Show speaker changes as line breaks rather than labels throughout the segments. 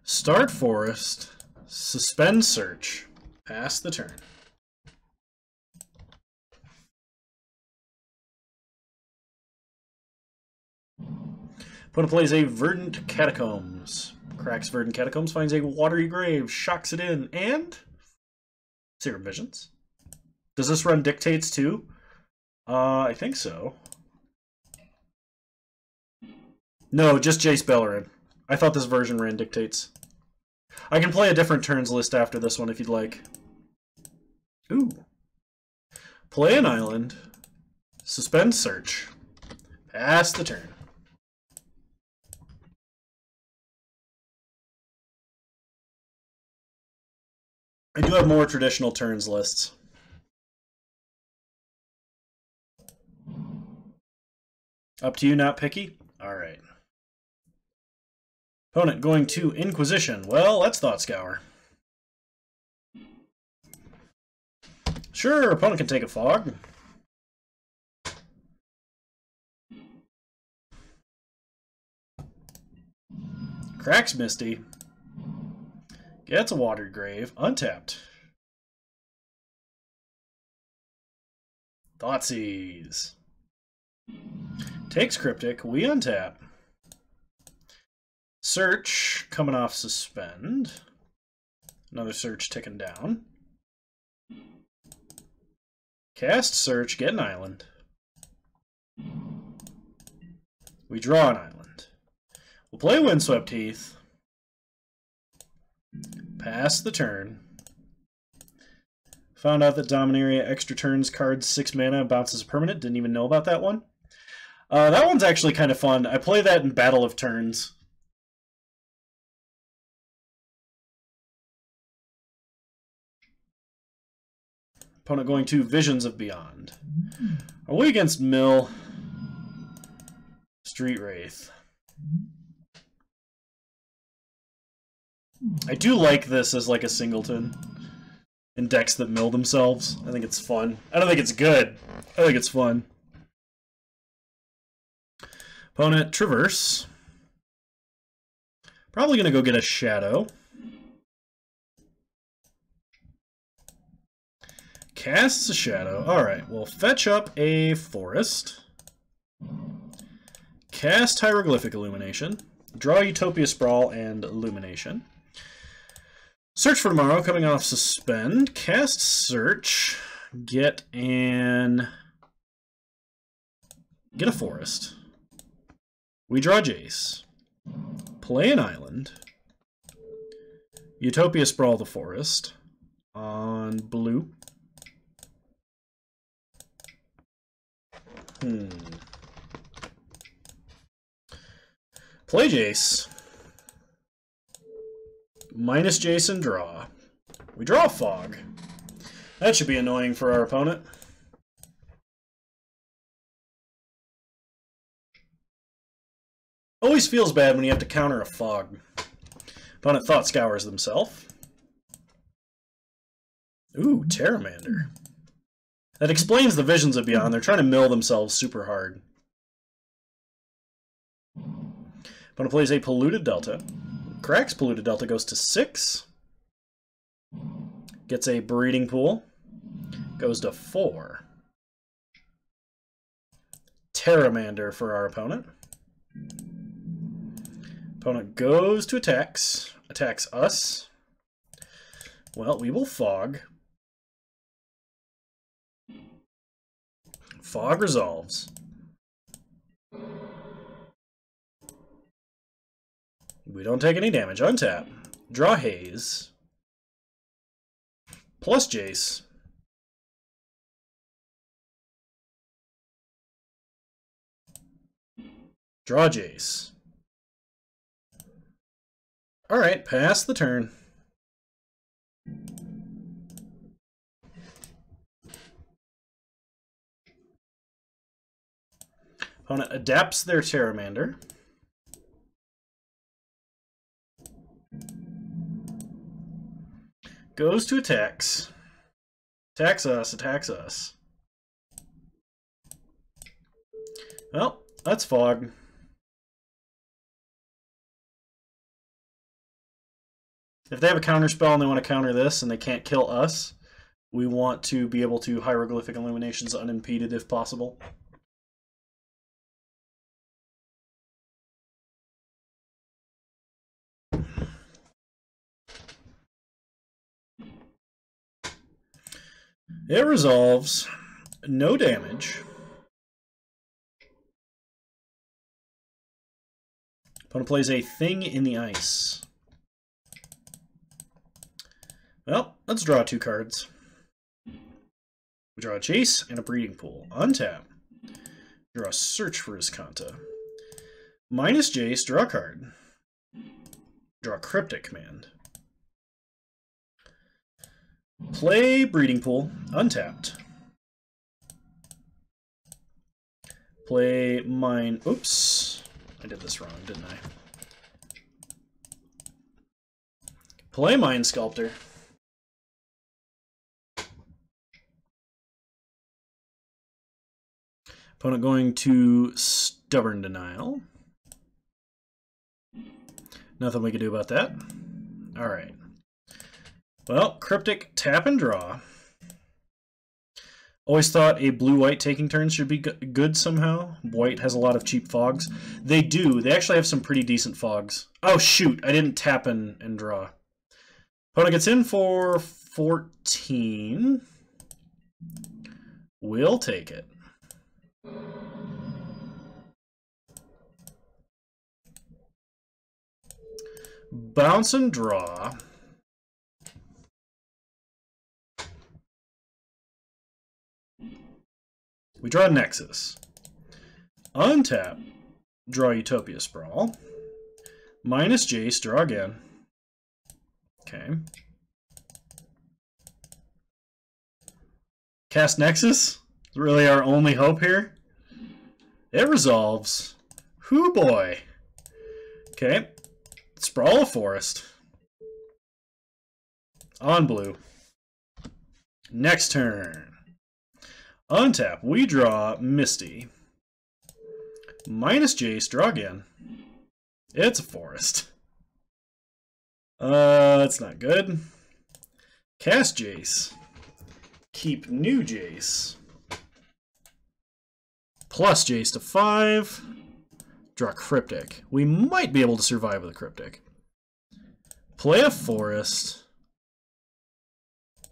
Start forest. Suspend search. Pass the turn. Opponent plays a Verdant Catacombs. Cracks Verdant Catacombs, finds a watery grave, shocks it in, and Secret Visions. Does this run Dictates too? I think so. No, just Jace Beleren. I thought this version ran Dictates. I can play a different turns list after this one if you'd like. Ooh. Play an island. Suspend search. Pass the turn. I do have more traditional turns lists. Up to you, not picky? Alright. Opponent going to Inquisition. Well, that's Thought Scour. Sure, opponent can take a Fog. Cracks Misty. Gets a Watered Grave. Untapped. Thoughtseize. Takes Cryptic. We untap. Search. Coming off Suspend. Another Search ticking down. Cast Search. Get an island. We draw an island. We'll play Windswept Heath. Pass the turn. Found out that Dominaria extra turns cards 6 mana and bounces permanent. Didn't even know about that one. That one's actually kind of fun. I play that in Battle of Turns. Opponent going to Visions of Beyond. Are we against Mill? Street Wraith. I do like this as like a singleton in decks that mill themselves. I think it's fun. I don't think it's good. I think it's fun. Opponent Traverse. Probably going to go get a Shadow. Casts a Shadow. Alright, we'll fetch up a Forest. Cast Hieroglyphic Illumination. Draw Utopia Sprawl and Illumination. Search for Tomorrow, coming off Suspend. Cast Search. Get a Forest. We draw Jace. Play an island. Utopia Sprawl the Forest. On blue. Play Jace. Minus Jason, draw. We draw a Fog. That should be annoying for our opponent. Always feels bad when you have to counter a Fog. Opponent Thought Scours themselves. Ooh, Terramander. That explains the Visions of Beyond. They're trying to mill themselves super hard. Opponent plays a Polluted Delta. Cracks Polluted Delta, goes to 6. Gets a Breeding Pool. Goes to 4. Terramander for our opponent. Opponent goes to attacks. Attacks us. Well, we will Fog. Fog resolves. We don't take any damage. Untap. Draw Haze. Plus Jace. Draw Jace. Alright, pass the turn. Opponent adapts their Terramander. Goes to attacks. Attacks us, attacks us. Well, that's Fog. If they have a counter spell and they want to counter this and they can't kill us, we want to be able to Hieroglyphic Illuminations unimpeded if possible. It resolves, no damage. Opponent plays a Thing in the Ice. Well, let's draw 2 cards. We draw a Chase and a Breeding Pool. Untap. Draw a Search for Iskanta. Minus Jace, draw a card. Draw a Cryptic command. Play Breeding Pool, untapped. Play Mine. Oops. I did this wrong, didn't I? Play Mind Sculptor. Opponent going to Stubborn Denial. Nothing we can do about that. Alright. Well, Cryptic, tap and draw. Always thought a blue-white taking turns should be good somehow. White has a lot of cheap fogs. They do. They actually have some pretty decent fogs. Oh, shoot. I didn't tap and draw. Opponent gets in for 14. We'll take it. Bounce and draw. We draw Nexus. Untap. Draw Utopia Sprawl. Minus Jace. Draw again. Okay. Cast Nexus? Is really our only hope here? It resolves. Hoo boy. Okay. Sprawl a Forest. On blue. Next turn. Untap. We draw Misty. Minus Jace. Draw again. It's a Forest. That's not good. Cast Jace. Keep new Jace. Plus Jace to 5. Draw Cryptic. We might be able to survive with a Cryptic. Play a Forest.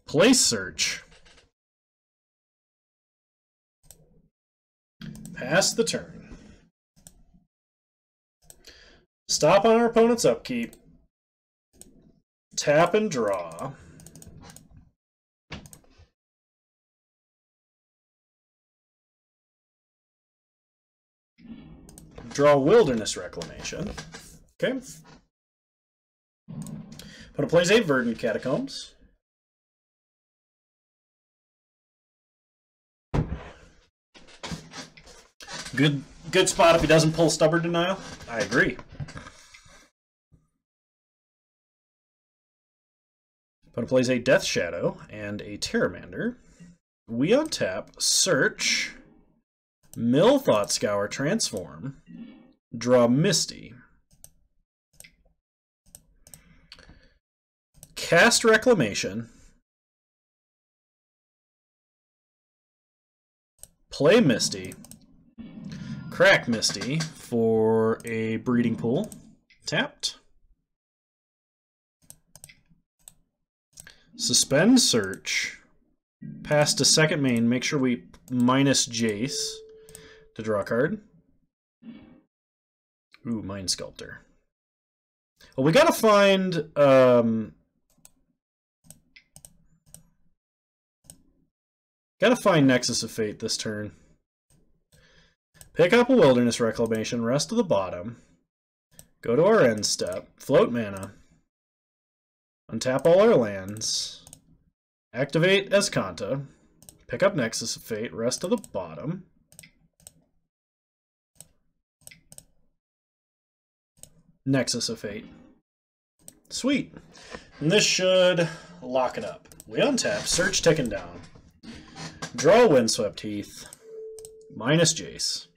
Play Search. Pass the turn. Stop on our opponent's upkeep. Tap and draw. Draw Wilderness Reclamation. Okay. Opponent plays a Verdant Catacombs. Good spot if he doesn't pull Stubborn Denial. I agree. Opponent plays a Death Shadow and a Terramander. We untap, search, mill Thought Scour, transform, draw Misty, cast Reclamation, play Misty, crack Misty for a Breeding Pool, tapped. Suspend search. Pass to second main. Make sure we minus Jace to draw a card. Ooh, Mind Sculptor. Well, we gotta find Nexus of Fate this turn. Pick up a Wilderness Reclamation, rest to the bottom. Go to our end step. Float mana. Untap all our lands. Activate Iskanta. Pick up Nexus of Fate. Rest to the bottom. Nexus of Fate. Sweet. And this should lock it up. We untap. Search ticking down. Draw Windswept Heath. Minus Jace.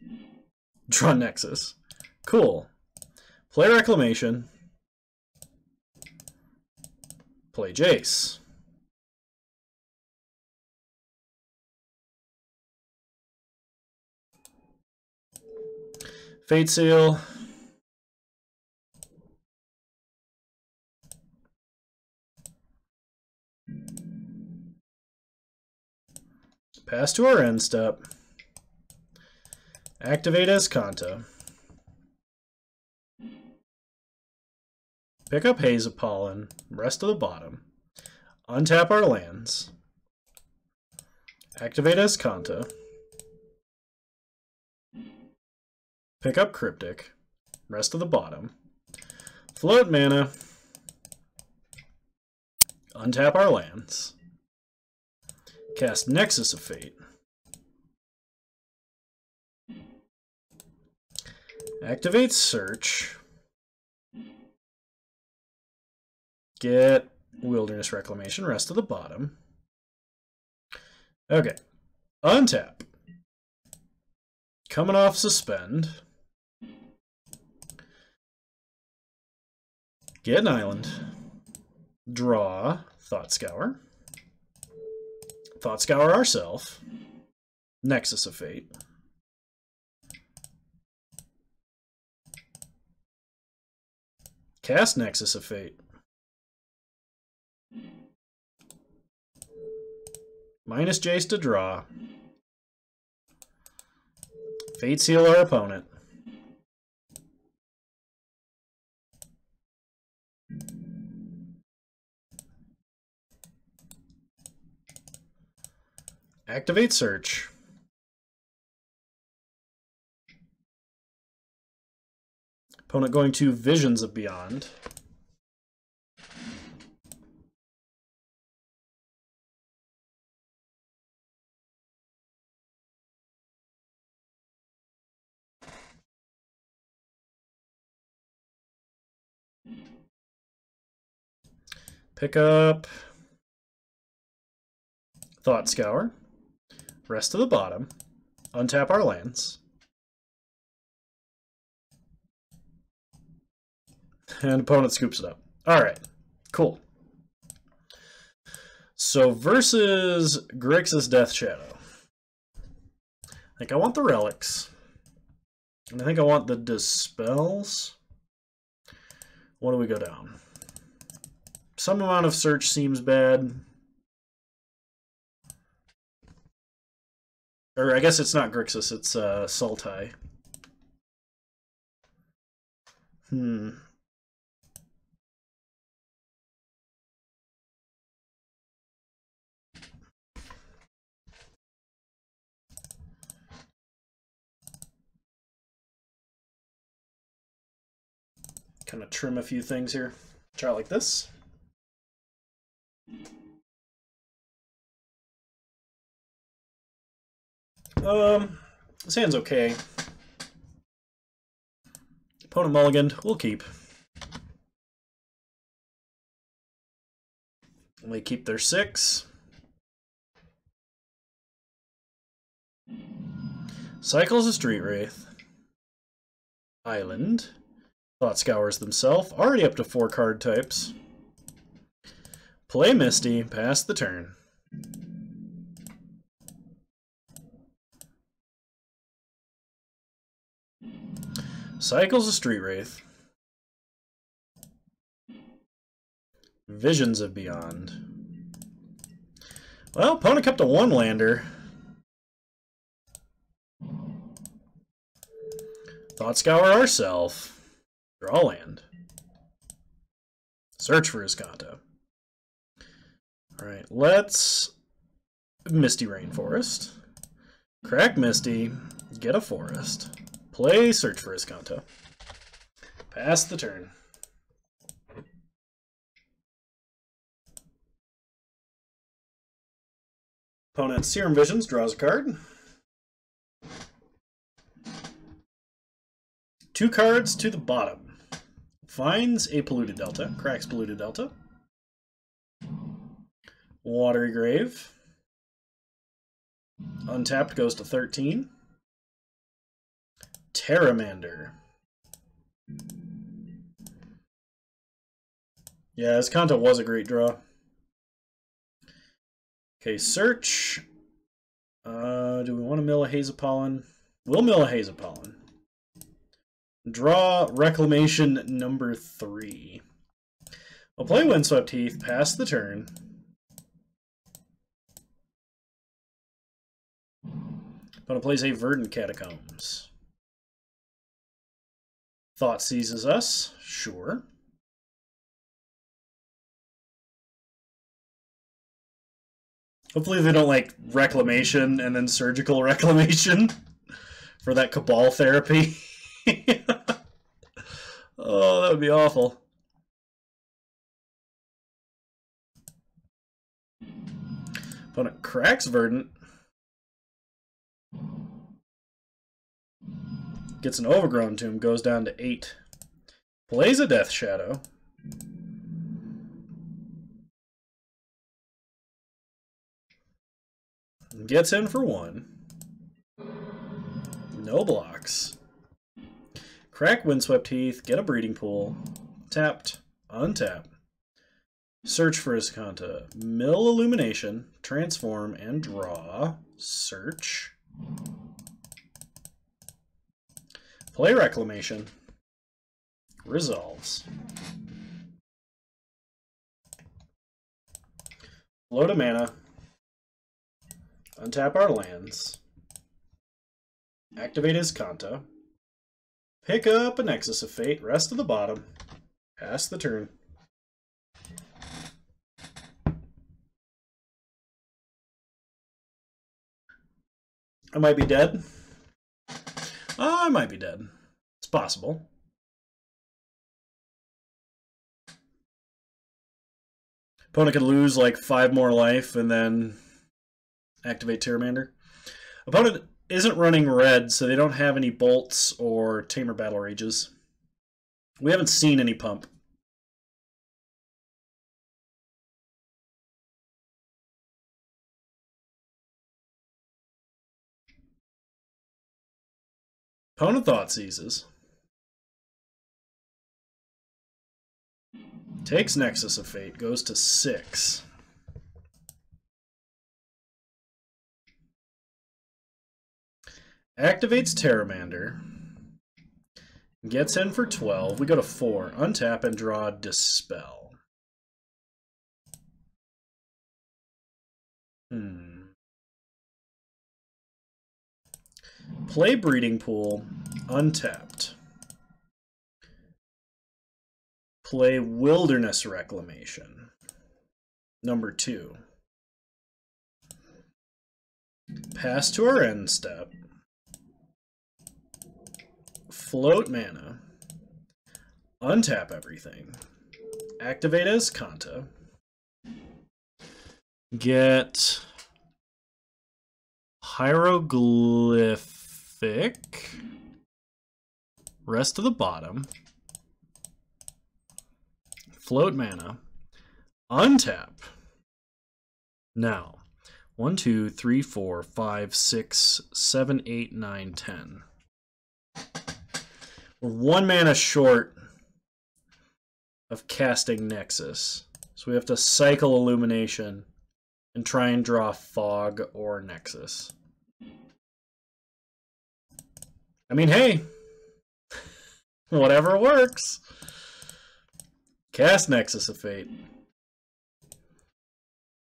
Draw Nexus. Cool. Play Reclamation. Play Jace. Fate Seal. Pass to our end step. Activate as Kanta. Pick up Haze of Pollen. Rest of the bottom. Untap our lands. Activate as Kanta. Pick up Cryptic. Rest of the bottom. Float mana. Untap our lands. Cast Nexus of Fate. Activate Search. Get Wilderness Reclamation, rest of the bottom. Okay. Untap. Coming off Suspend. Get an island. Draw Thought Scour. Thought Scour ourself. Nexus of Fate. Cast Nexus of Fate. Minus Jace to draw. Fate Seal our opponent. Activate Search. Opponent going to Visions of Beyond. Pick up Thought Scour. Rest of the bottom. Untap our lands. And opponent scoops it up. Alright, cool. So versus Grixis Death Shadow. I think I want the relics. And I think I want the dispels. What do we go down? Some amount of search seems bad. Or I guess it's not Grixis, it's Sultai. Kind of trim a few things here. Try it like this. This hand's okay. Opponent mulliganed, we'll keep. They keep their 6. Cycles a Street Wraith. Island. Thought Scours themselves. Already up to 4 card types. Play Misty, pass the turn. Cycles a Street Wraith. Visions of Beyond. Well, opponent kept a 1-lander. Thought Scour ourselves. Draw land. Search for his Kanto. Alright, let's Misty Rainforest. Crack Misty. Get a forest. Play Search for his Kanto. Pass the turn. Opponent Serum Visions draws a card. 2 cards to the bottom. Finds a Polluted Delta. Cracks Polluted Delta. Watery Grave. Untapped goes to 13. Terramander. Yeah, his Kanto was a great draw. Okay, search. Do we want to mill a Haze of Pollen? We'll mill a Haze of Pollen. Draw Reclamation number 3. We'll play Windswept Heath, pass the turn. Opponent plays a Verdant Catacombs. Thought seizes us. Sure. Hopefully they don't like Reclamation and then Surgical Reclamation for that Cabal therapy. Oh, that would be awful. Opponent cracks Verdant. Gets an Overgrown Tomb, goes down to 8. Plays a Death Shadow. Gets in for 1. No blocks. Crack Windswept Heath, get a Breeding Pool. Tapped, untap. Search for Iscanta. Mill Illumination, transform, and draw. Search. Play Reclamation. Resolves. Float a mana. Untap our lands. Activate Iscanta. Pick up a Nexus of Fate. Rest of the bottom. Pass the turn. I might be dead. I might be dead. It's possible. Opponent could lose like 5 more life and then activate Pteramander. Opponent isn't running red, so they don't have any bolts or Tamer Battle Rages. We haven't seen any pump. Opponent Thought Seizes. Takes Nexus of Fate, goes to 6. Activates Pteramander. Gets in for 12. We go to 4. Untap and draw Dispel. Play Breeding Pool. Untapped. Play Wilderness Reclamation. Number 2. Pass to our end step. Float mana. Untap everything. Activate Iscanta. Get Hieroglyphic. Rest of the bottom. Float mana. Untap. Now, 1, 2, 3, 4, 5, 6, 7, 8, 9, 10. We're 1 mana short of casting Nexus. So we have to cycle Illumination and try and draw Fog or Nexus. I mean, hey, whatever works. Cast Nexus of Fate.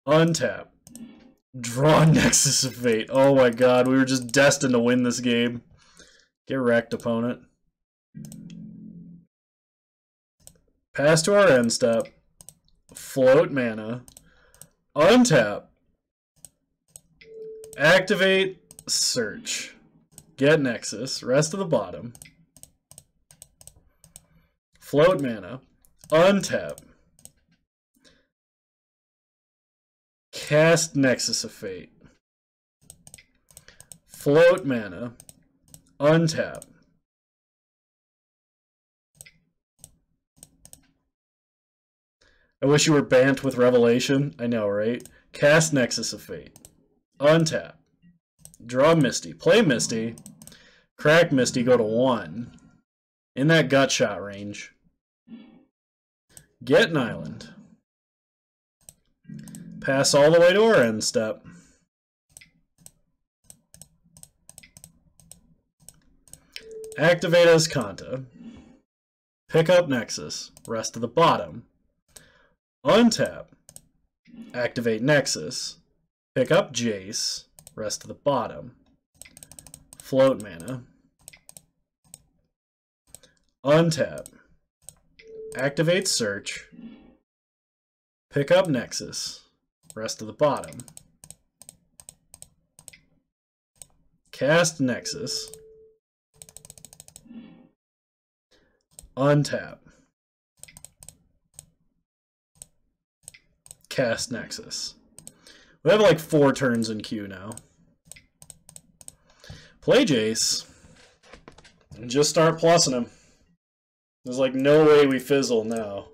Untap. Draw Nexus of Fate. Oh my god, we were just destined to win this game. Get wrecked, opponent. Pass to our end step. Float mana. Untap. Activate Search. Get Nexus. Rest of the bottom. Float mana. Untap. Cast Nexus of Fate. Float mana. Untap. I wish you were Bant with Revelation. I know, right? Cast Nexus of Fate. Untap. Draw Misty. Play Misty. Crack Misty. Go to 1. In that gut shot range. Get an island. Pass all the way to our end step. Activate as Kanta. Pick up Nexus. Rest to the bottom. Untap. Activate Nexus. Pick up Jace. Rest to the bottom. Float mana. Untap. Activate Search. Pick up Nexus. Rest to the bottom. Cast Nexus. Untap. Cast Nexus. We have like 4 turns in queue now. Play Jace. And just start plussing him. There's like no way we fizzle now.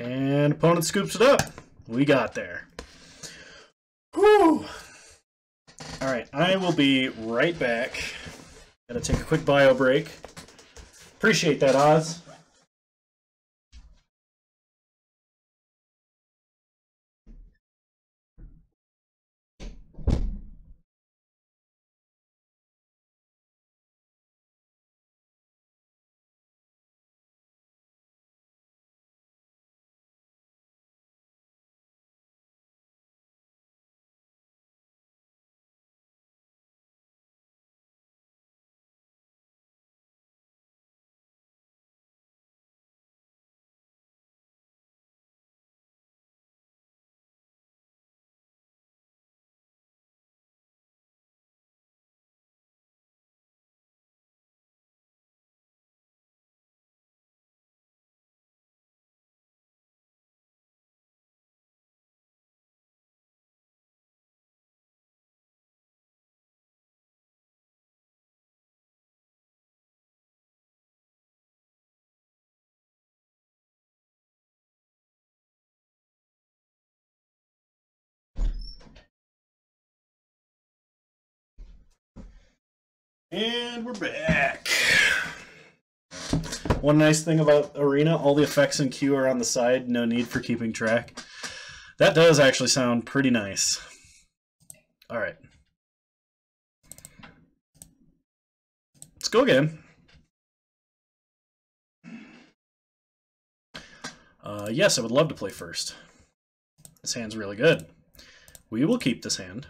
And opponent scoops it up. We got there. Whew. Alright, I will be right back. Gotta take a quick bio break. Appreciate that, Oz. And we're back. One nice thing about Arena, all the effects in queue are on the side, no need for keeping track. That does actually sound pretty nice. Alright. Let's go again. Yes, I would love to play first. This hand's really good. We will keep this hand.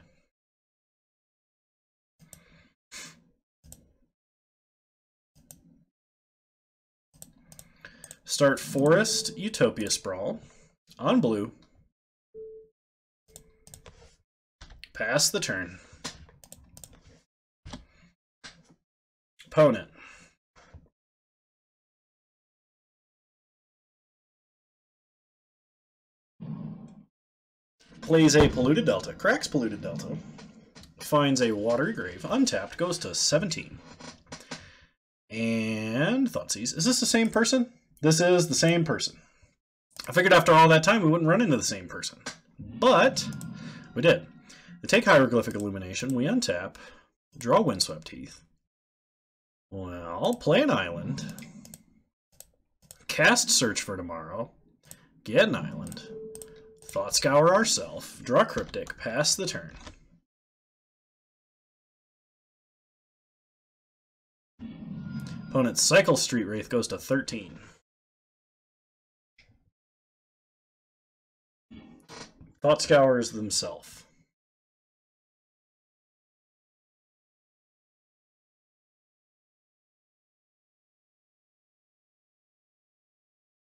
Start Forest Utopia Sprawl on blue. Pass the turn. Opponent. Plays a Polluted Delta, cracks Polluted Delta, finds a Watery Grave, untapped, goes to 17. And Thoughtseize. Is this the same person? This is the same person. I figured after all that time we wouldn't run into the same person. But we did. We take Hieroglyphic Illumination, we untap, draw Windswept Heath. Well, play an island. Cast Search for Tomorrow. Get an island. Thought Scour ourself. Draw Cryptic. Pass the turn. Opponent's Cycle Street Wraith goes to 13. Thought Scours themselves.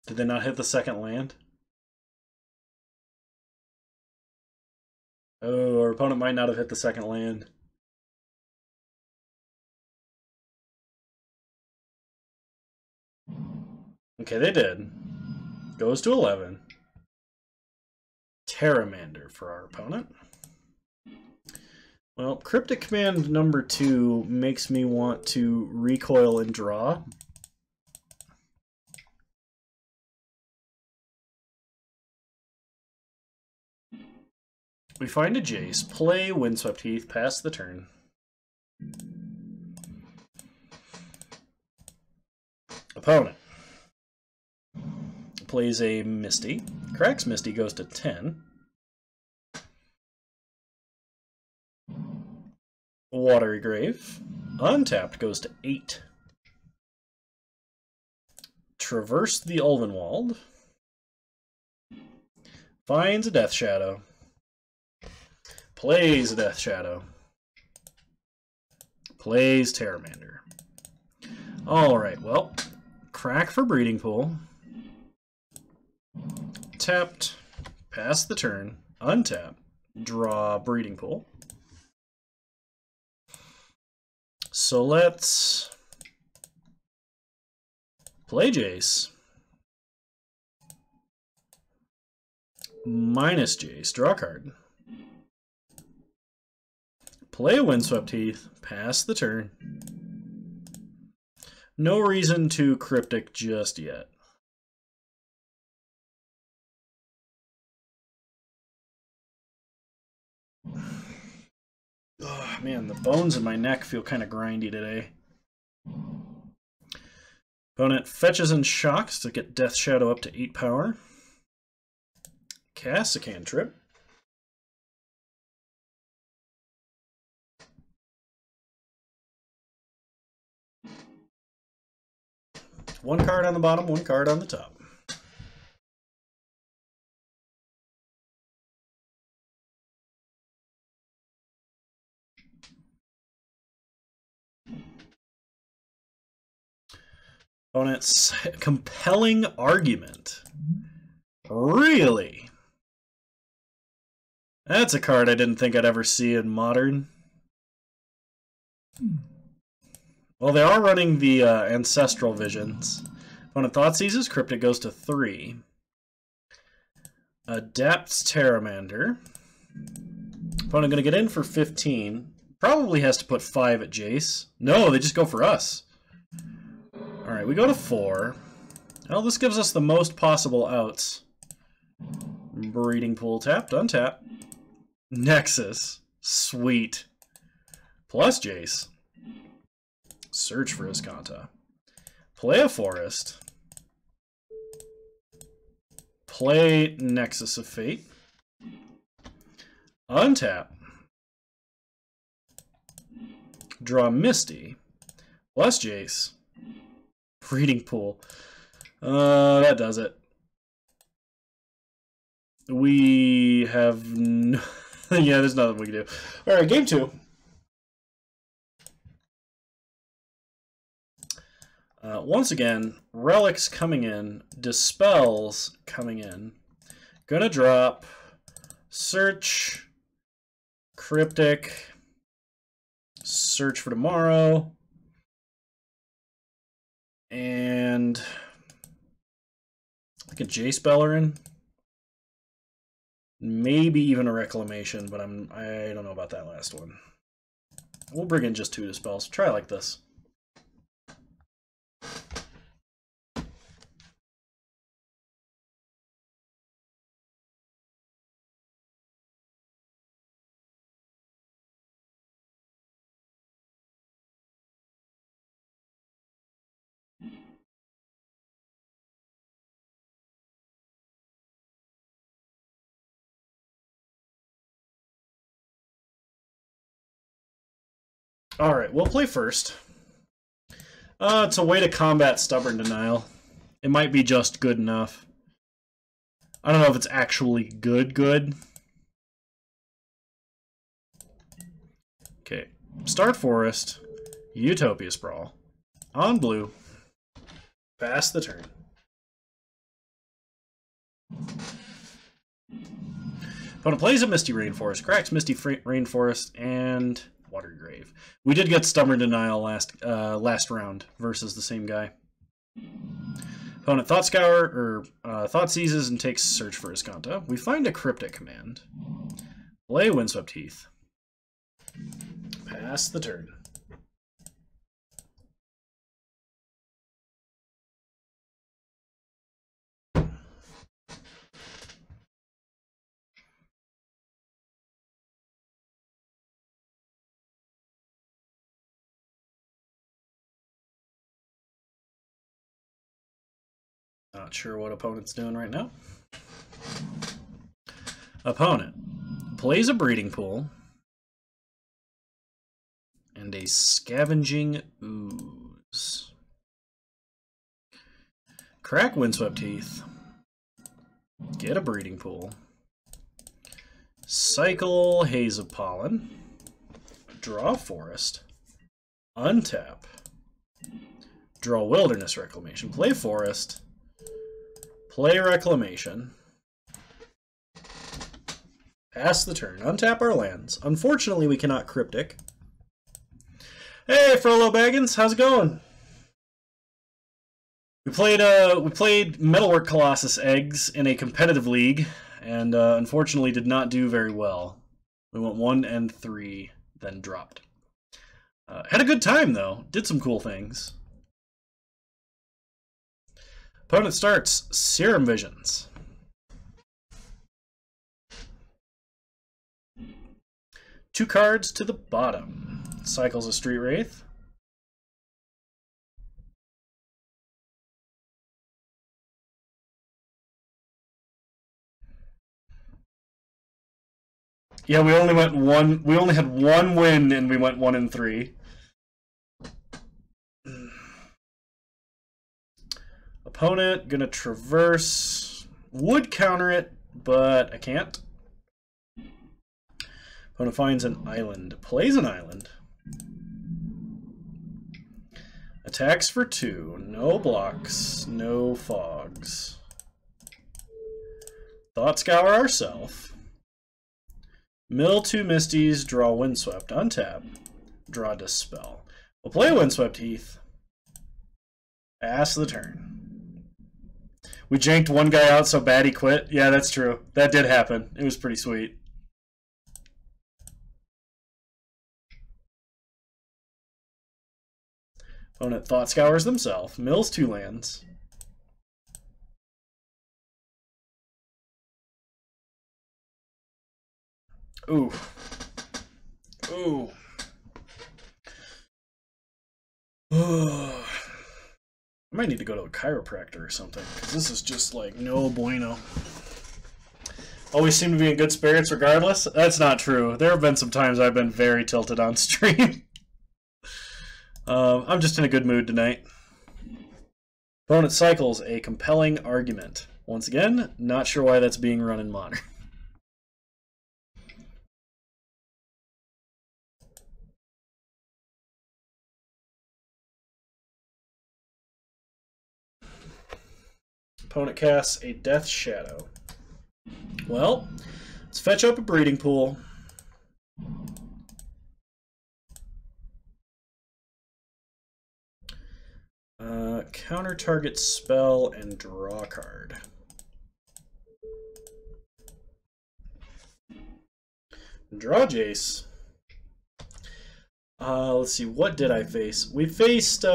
Did they not hit the second land? Oh, our opponent might not have hit the second land. Okay, they did. Goes to 11. Terramander for our opponent. Well, Cryptic Command number 2 makes me want to recoil and draw. We find a Jace, play Windswept Heath, pass the turn. Opponent plays a Misty. Cracks Misty, goes to 10. Watery Grave. Untapped, goes to 8. Traverse the Ulvenwald. Finds a Death Shadow. Plays a Death Shadow. Plays Terramander. Alright, well, crack for Breeding Pool. Tapped, pass the turn, untap, draw Breeding Pool. So let's play Jace. Minus Jace, draw a card. Play Windswept Heath, pass the turn. No reason to Cryptic just yet. Oh, man, the bones in my neck feel kind of grindy today. Opponent fetches and shocks to get Death Shadow up to 8 power. Casts a cantrip. One card on the bottom, one card on the top. Opponent's compelling argument. Really? That's a card I didn't think I'd ever see in Modern. Well, they are running the Ancestral Visions. Opponent Thoughtseizes, Cryptic goes to 3. Adapts Terramander. Opponent going to get in for 15. Probably has to put 5 at Jace. No, they just go for us. Alright, we go to 4. Well, this gives us the most possible outs. Breeding Pool tapped, untap. Nexus. Sweet. Plus Jace. Search for Iskanta. Play a Forest. Play Nexus of Fate. Untap. Draw Misty. Plus Jace. Breeding Pool. That does it. We have no... yeah, there's nothing we can do. Alright, game 2. Once again, Relics coming in, Dispels coming in. Gonna drop Search, Cryptic, Search for Tomorrow, and like a Jace Bellerin. Maybe even a Reclamation, but I don't know about that last one. We'll bring in just 2 Dispels. Try like this. Alright, we'll play first. It's a way to combat Stubborn Denial. It might be just good enough. I don't know if it's actually good. Okay, start Forest, Utopia Sprawl. On blue, pass the turn. Opponent plays a Misty Rainforest, cracks Misty Rainforest, and Watery Grave. We did get Stubborn Denial last round versus the same guy. Opponent Thought Scour, or Thought Seizes and takes Search for Iscanta. We find a Cryptic command. Play Windswept Heath. Pass the turn. Not sure what opponent's doing right now. Opponent plays a Breeding Pool and a Scavenging Ooze. Crack Windswept Heath. Get a Breeding Pool. Cycle Haze of Pollen. Draw Forest. Untap. Draw Wilderness Reclamation. Play Forest. Play Reclamation. Pass the turn. Untap our lands. Unfortunately, we cannot Cryptic. Hey, Frollo Baggins, how's it going? We played Metalwork Colossus Eggs in a competitive league, and unfortunately did not do very well. We went 1-3, then dropped. Had a good time though. Did some cool things. Opponent starts Serum Visions. Two cards to the bottom. Cycles a Street Wraith. Yeah, we only had one win and we went 1-3. Opponent gonna traverse. Would counter it, but I can't. Opponent finds an island. Plays an island. Attacks for 2. No blocks. No fogs. Thought Scour ourself. Mill 2 Misties. Draw Windswept. Untap. Draw Dispel. We'll play Windswept Heath. Pass the turn. We janked one guy out so bad he quit. Yeah, that's true. That did happen. It was pretty sweet. Opponent Thought Scours themselves. Mills 2 lands. Ooh. Ooh. I might need to go to a chiropractor or something, because this is just like no bueno. Always seem to be in good spirits regardless. That's not true. There have been some times I've been very tilted on stream. I'm just in a good mood tonight. Opponent cycles a Compelling Argument. Once again, not sure why that's being run in Modern. Opponent casts a Death Shadow. Well, let's fetch up a Breeding Pool. Counter target spell and draw a card. Draw Jace. Let's see, what did I face? We faced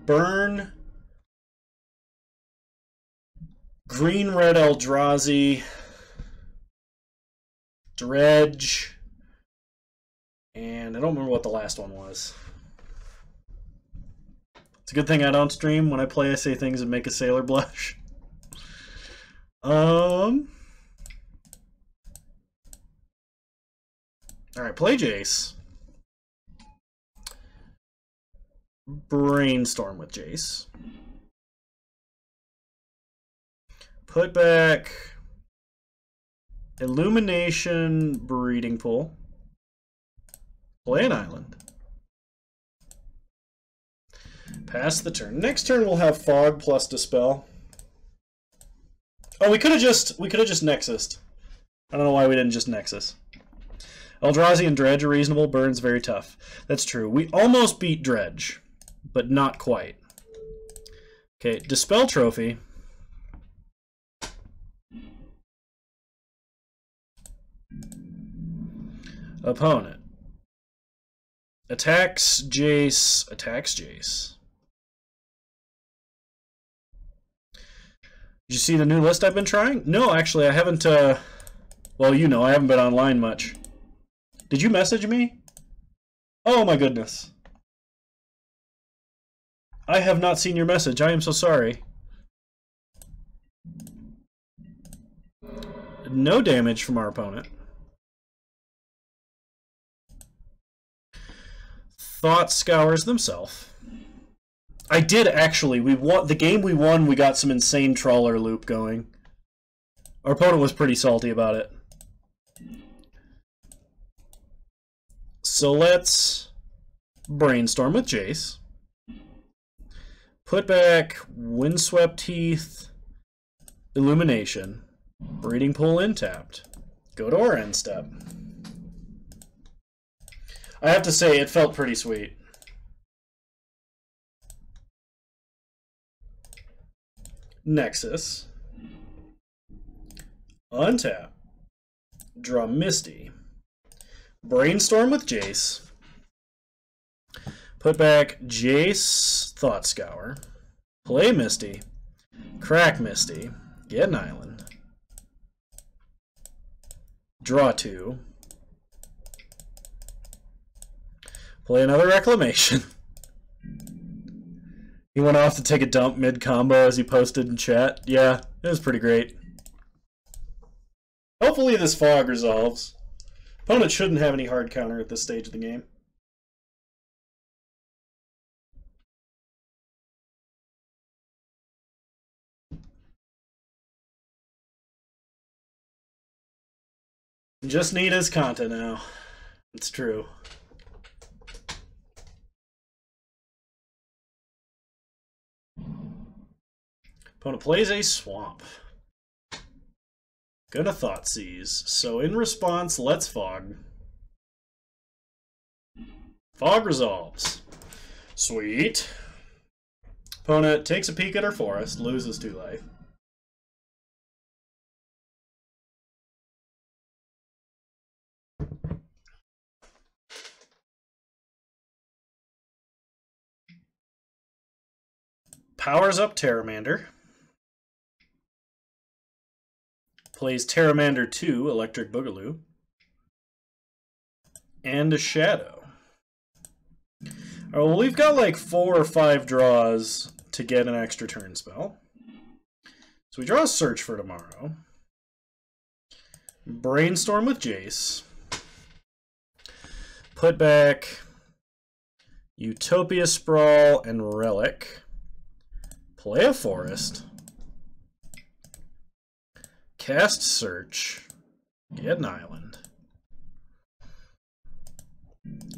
Burn, Green Red Eldrazi, Dredge, and I don't remember what the last one was. It's a good thing I don't stream. When I play, I say things that make a sailor blush. Alright, play Jace. Brainstorm with Jace. Put back Illumination Breeding Pool. Play an island. Pass the turn. Next turn we'll have Fog plus Dispel. Oh, we could have just Nexused. I don't know why we didn't just Nexus. Eldrazi and Dredge are reasonable. Burn's very tough. That's true. We almost beat Dredge, but not quite. Okay, Dispel Trophy. Opponent. Attacks Jace. Attacks Jace. Did you see the new list I've been trying? No, actually, I haven't, well, you know, I haven't been online much. Did you message me? Oh my goodness. I have not seen your message. I am so sorry. No damage from our opponent. Thought Scours themselves. I did actually. We won the game we won. We got some insane trawler loop going. Our opponent was pretty salty about it. So let's brainstorm with Jace. Put back Windswept Heath, Illumination, Breeding Pool untapped. Go to our end step. I have to say, it felt pretty sweet. Nexus. Untap. Draw Misty. Brainstorm with Jace. Put back Jace, Thought Scour. Play Misty. Crack Misty. Get an island. Draw 2. Play another Reclamation. He went off to take a dump mid-combo as he posted in chat. Yeah, it was pretty great. Hopefully this fog resolves. Opponent shouldn't have any hard counter at this stage of the game. Just need his content now. It's true. Opponent plays a swamp. Gonna Thoughtseize. So in response, let's fog. Fog resolves. Sweet. Opponent takes a peek at her forest, loses 2 life. Powers up Terramander. Plays Terramander 2, Electric Boogaloo. And a Shadow. Oh, well, we've got like 4 or 5 draws to get an extra turn spell. So we draw a Search for Tomorrow. Brainstorm with Jace. Put back Utopia Sprawl and Relic. Play a Forest. Cast Search. Get an island.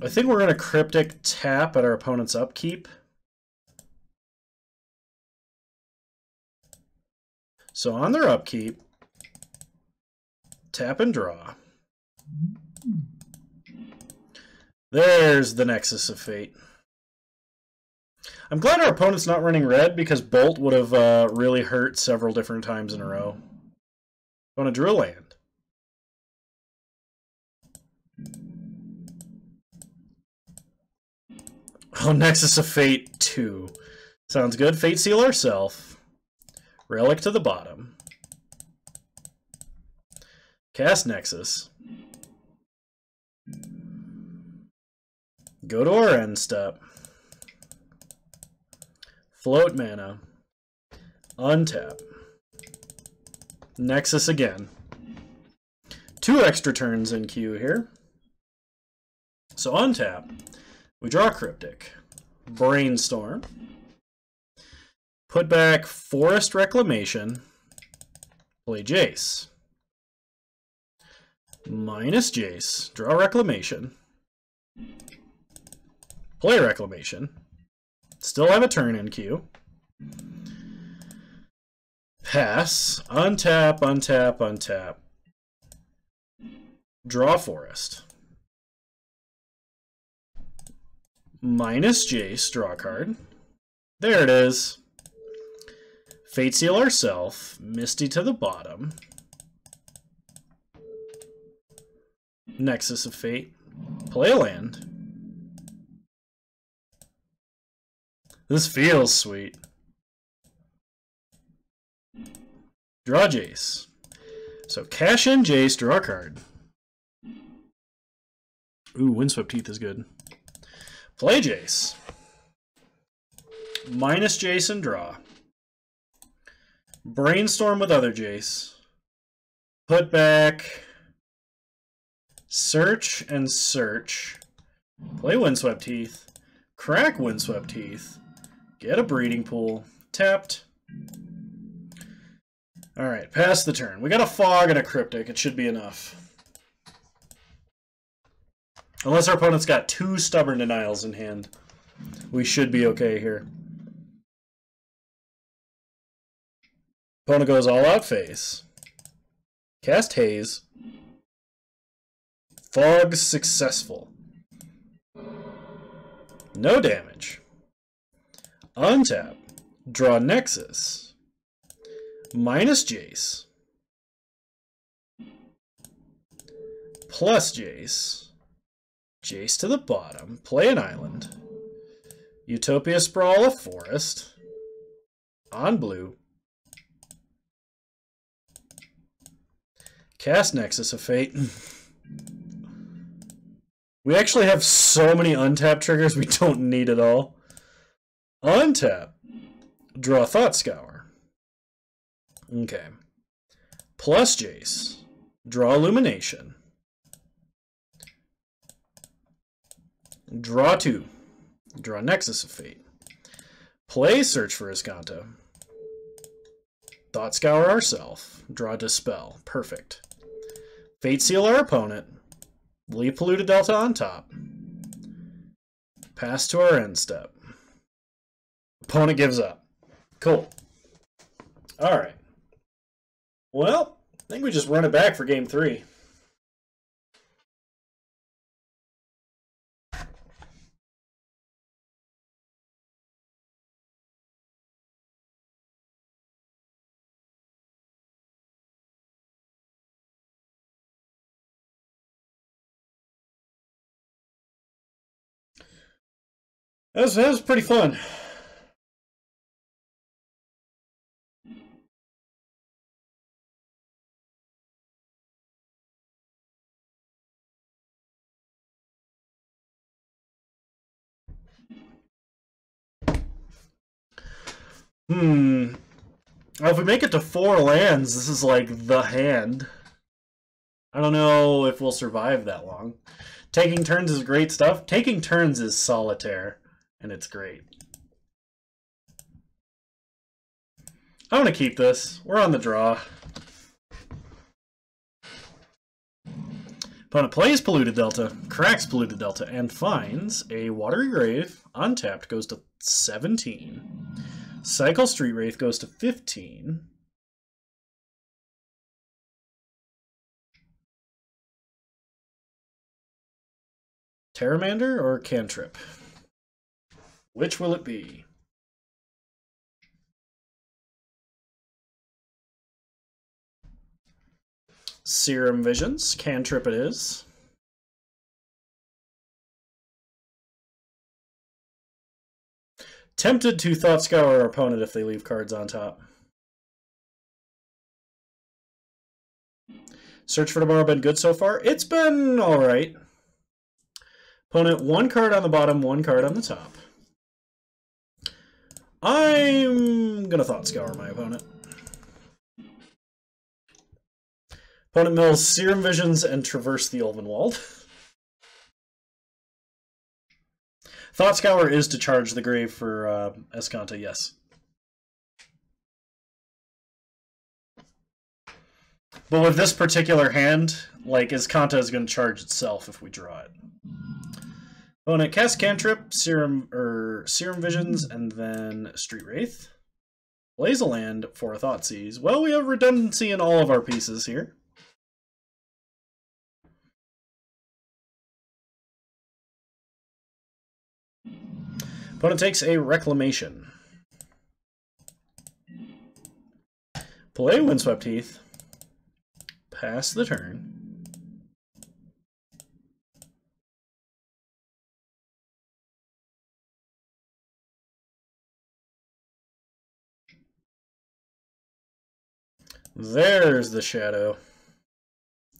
I think we're going to Cryptic tap at our opponent's upkeep. So on their upkeep, tap and draw. There's the Nexus of Fate. I'm glad our opponent's not running red because Bolt would have really hurt several different times in a row. Want to draw a land. Oh, Nexus of Fate 2. Sounds good. Fate Seal ourself. Relic to the bottom. Cast Nexus. Go to our end step. Float mana. Untap. Nexus again. 2 extra turns in queue here. So untap. We draw Cryptic. Brainstorm. Put back Forest Reclamation. Play Jace. Minus Jace. Draw Reclamation. Play Reclamation. Still have a turn in queue. Pass. Untap, untap, untap. Draw Forest. Minus Jace, draw a card. There it is. Fate Seal ourself. Misty to the bottom. Nexus of Fate. Play a land. This feels sweet. Draw Jace. So cash in Jace, draw a card. Ooh, Windswept Teeth is good. Play Jace. Minus Jace and draw. Brainstorm with other Jace. Put back. Search and search. Play Windswept Teeth. Crack Windswept Teeth. Get a breeding pool. Tapped. Alright, pass the turn. We got a Fog and a Cryptic. It should be enough. Unless our opponent's got 2 Stubborn Denials in hand. We should be okay here. Opponent goes all out face. Cast Haze. Fog successful. No damage. Untap. Draw Nexus. Minus Jace. Plus Jace. Jace to the bottom. Play an island. Utopia Sprawl a forest. On blue. Cast Nexus of Fate. We actually have so many untap triggers we don't need at all. Untap. Draw Thought Scour. Okay. Plus Jace. Draw Illumination. Draw 2. Draw Nexus of Fate. Play Search for Azcanta. Thought Scour ourself. Draw Dispel. Perfect. Fate Seal our opponent. Leave Polluted Delta on top. Pass to our end step. Opponent gives up. Cool. Alright. Well, I think we just run it back for game 3. That was pretty fun. Well, if we make it to 4 lands, this is like the hand. I don't know if we'll survive that long. Taking turns is great stuff. Taking turns is solitaire, and it's great. I'm going to keep this. We're on the draw. Opponent plays Polluted Delta, cracks Polluted Delta, and finds a Watery Grave. Untapped goes to 17. Cycle Street Wraith goes to 15. Terramander or Cantrip? Which will it be? Serum Visions. Cantrip it is. Tempted to Thought Scour our opponent if they leave cards on top. Search for Tomorrow been good so far? It's been alright. Opponent, 1 card on the bottom, 1 card on the top. I'm gonna Thought Scour my opponent. Opponent mills Serum Visions and Traverse the Ulvenwald. Thought Scour is to charge the grave for Azcanta, yes. But with this particular hand, like, Azcanta is going to charge itself if we draw it. Opponent cast Cantrip, Serum Visions, and then Street Wraith. Plays a land for a Thoughtseize. Well, we have redundancy in all of our pieces here. Opponent takes a Reclamation. Play Windswept Heath. Pass the turn. There's the Shadow.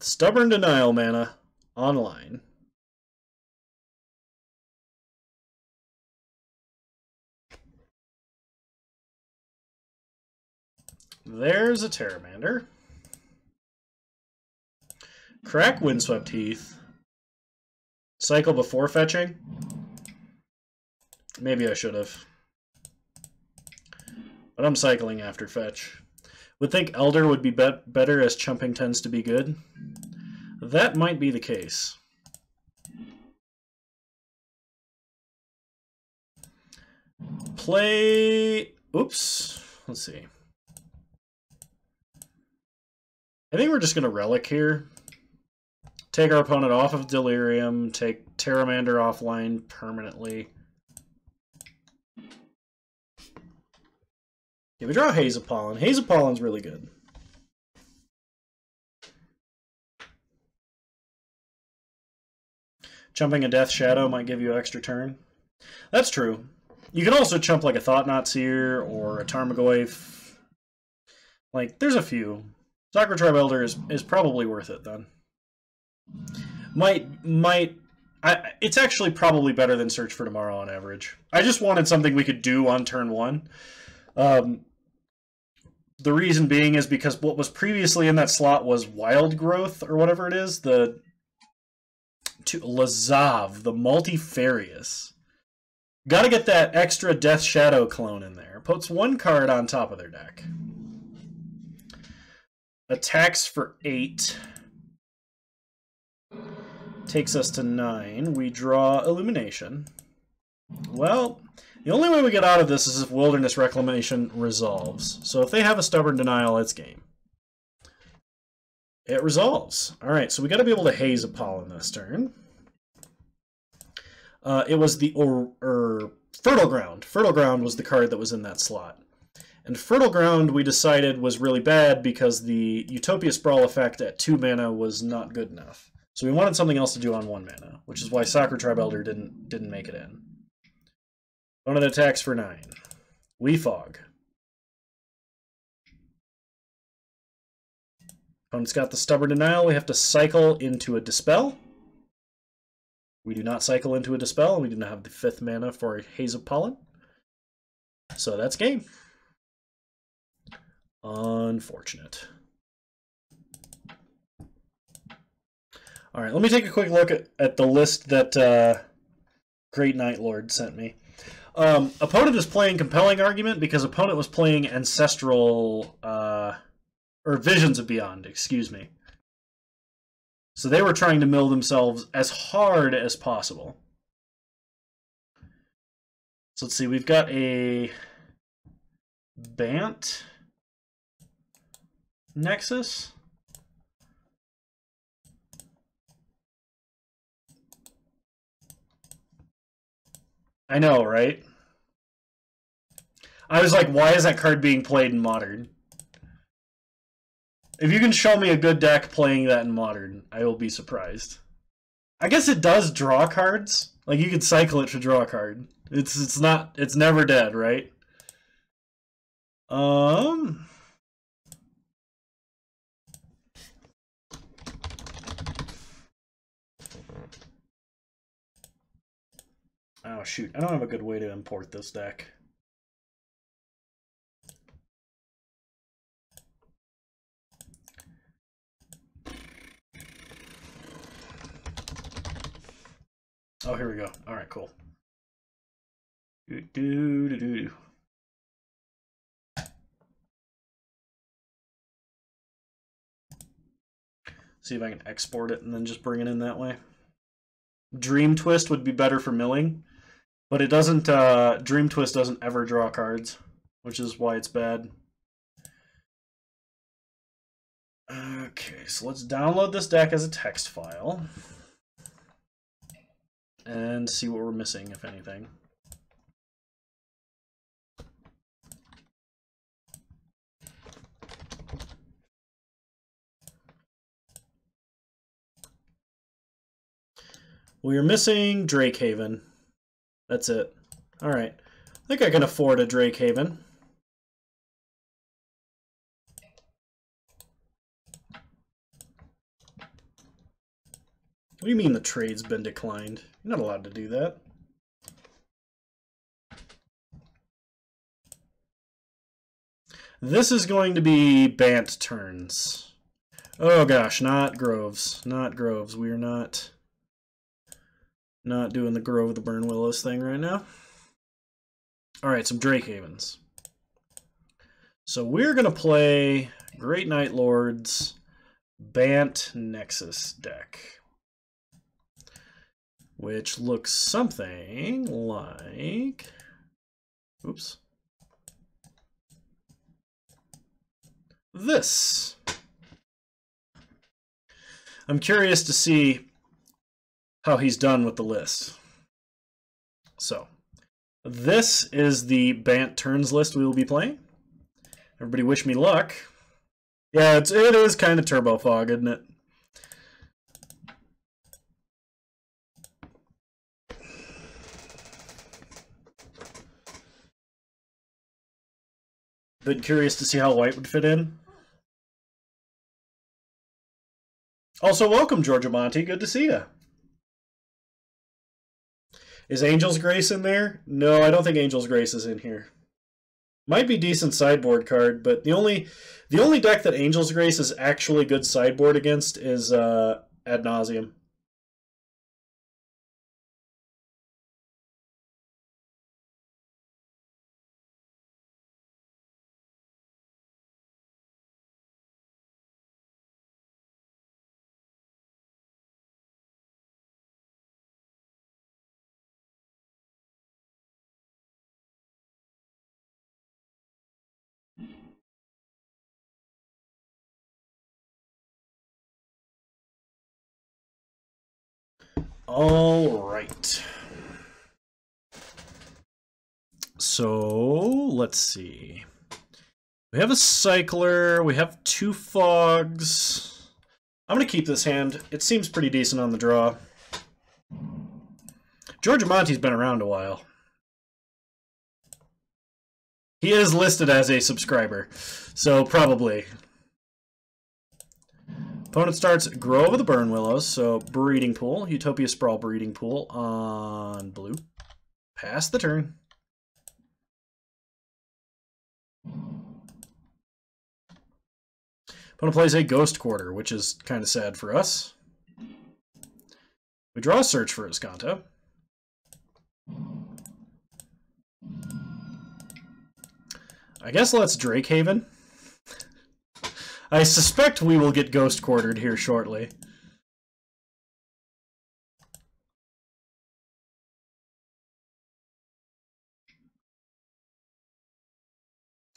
Stubborn Denial mana. Online. There's a Pteramander. Crack Windswept Heath. Cycle before fetching? Maybe I should have. But I'm cycling after fetch. Would think Elder would be better as chumping tends to be good. That might be the case. Play... Oops. Let's see. I think we're just going to Relic here. Take our opponent off of Delirium. Take Pteramander offline permanently. Yeah, we draw Haze of Pollen. Haze of Pollen's really good. Chumping a Death Shadow might give you an extra turn. That's true. You can also chump like a Thought-Knot Seer or a Tarmogoyf. Like, there's a few. Sakura Tribe Elder is probably worth it then. It's actually probably better than Search for Tomorrow on average. I just wanted something we could do on turn 1. The reason being is because what was previously in that slot was Wild Growth, or whatever it is, the Lazav, the Multifarious. Gotta get that extra Death Shadow clone in there. Puts 1 card on top of their deck. Attacks for 8. Takes us to 9. We draw Illumination. Well, the only way we get out of this is if Wilderness Reclamation resolves. So if they have a Stubborn Denial, it's game. It resolves. Alright, so we got to be able to Haze a Pollen this turn. It was the Fertile Ground. Fertile Ground was the card that was in that slot. And Fertile Ground, we decided, was really bad because the Utopia Sprawl effect at 2 mana was not good enough. So we wanted something else to do on 1 mana, which is why Sakura Tribe Elder didn't make it in. Opponent attacks for 9. We Fog. Opponent's got the Stubborn Denial. We have to cycle into a Dispel. We do not cycle into a Dispel, and we do not have the 5th mana for a Haze of Pollen. So that's game. Unfortunate. Alright, let me take a quick look at the list that Great Night Lord sent me. Opponent is playing Compelling Argument because opponent was playing Ancestral, or Visions of Beyond, excuse me. So they were trying to mill themselves as hard as possible. So let's see, we've got a Bant Nexus. I know, right? I was like, why is that card being played in Modern? If you can show me a good deck playing that in Modern, I will be surprised. I guess it does draw cards. Like, you could cycle it to draw a card. It's never dead, right? Oh shoot, I don't have a good way to import this deck. Oh, here we go. All right, cool. See if I can export it and then just bring it in that way. Dream Twist would be better for milling, but it doesn't. Dream Twist doesn't ever draw cards, which is why it's bad. Okay, so let's download this deck as a text file and see what we're missing, if anything. Well, you're missing Drakehaven. That's it. Alright. I think I can afford a Drakehaven. What do you mean the trade's been declined? You're not allowed to do that. This is going to be Bant turns. Oh gosh, not Groves. Not Groves. We are not doing the Grove of the Burn Willows thing right now. Alright, some Drakehavens. So we're going to play Great Night Lord's Bant Nexus deck, which looks something like... Oops. This. I'm curious to see how he's done with the list. So, this is the Bant turns list we will be playing. Everybody wish me luck. Yeah, it is kind of Turbo Fog, isn't it? Been curious to see how white would fit in. Also, welcome, Georgia Monty. Good to see you. Is Angel's Grace in there? No, I don't think Angel's Grace is in here. Might be decent sideboard card, but the only deck that Angel's Grace is actually good sideboard against is Ad Nauseam. All right. So, let's see. We have a Cycler. We have 2 Fogs. I'm going to keep this hand. It seems pretty decent on the draw. Georgia Monty's been around a while. He is listed as a subscriber, so probably. Opponent starts Grove of the Burn Willows, so Breeding Pool, Utopia Sprawl Breeding Pool on blue. Pass the turn. Opponent plays a Ghost Quarter, which is kind of sad for us. We draw a Search for Iskanto. I guess let's Drakehaven. I suspect we will get Ghost Quartered here shortly.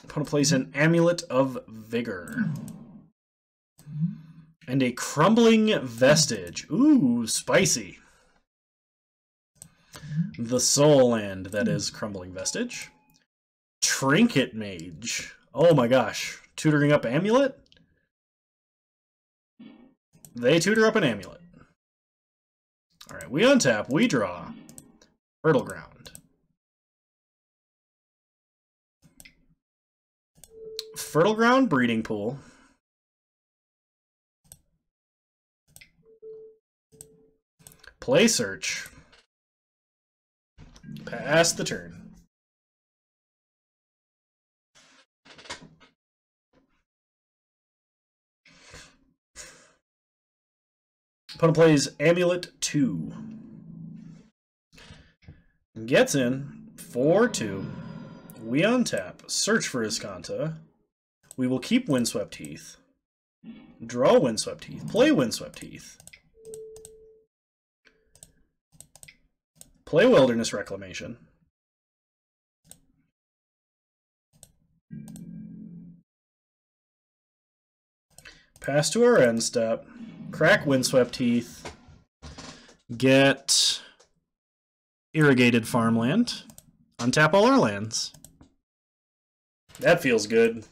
Opponent plays an Amulet of Vigor. And a Crumbling Vestige. Ooh, spicy. The Soul Land, that is Crumbling Vestige. Trinket Mage. Oh my gosh. Tutoring up Amulet? They tutor up an Amulet. Alright, we untap, we draw. Fertile Ground. Fertile Ground, Breeding Pool. Play Search. Pass the turn. Opponent plays Amulet 2. Gets in 4/2. We untap. Search for Iskanta. We will keep Windswept Heath. Draw Windswept Heath. Play Windswept Heath. Play Wilderness Reclamation. Pass to our end step. Crack Windswept Heath. Get Irrigated Farmland. Untap all our lands. That feels good.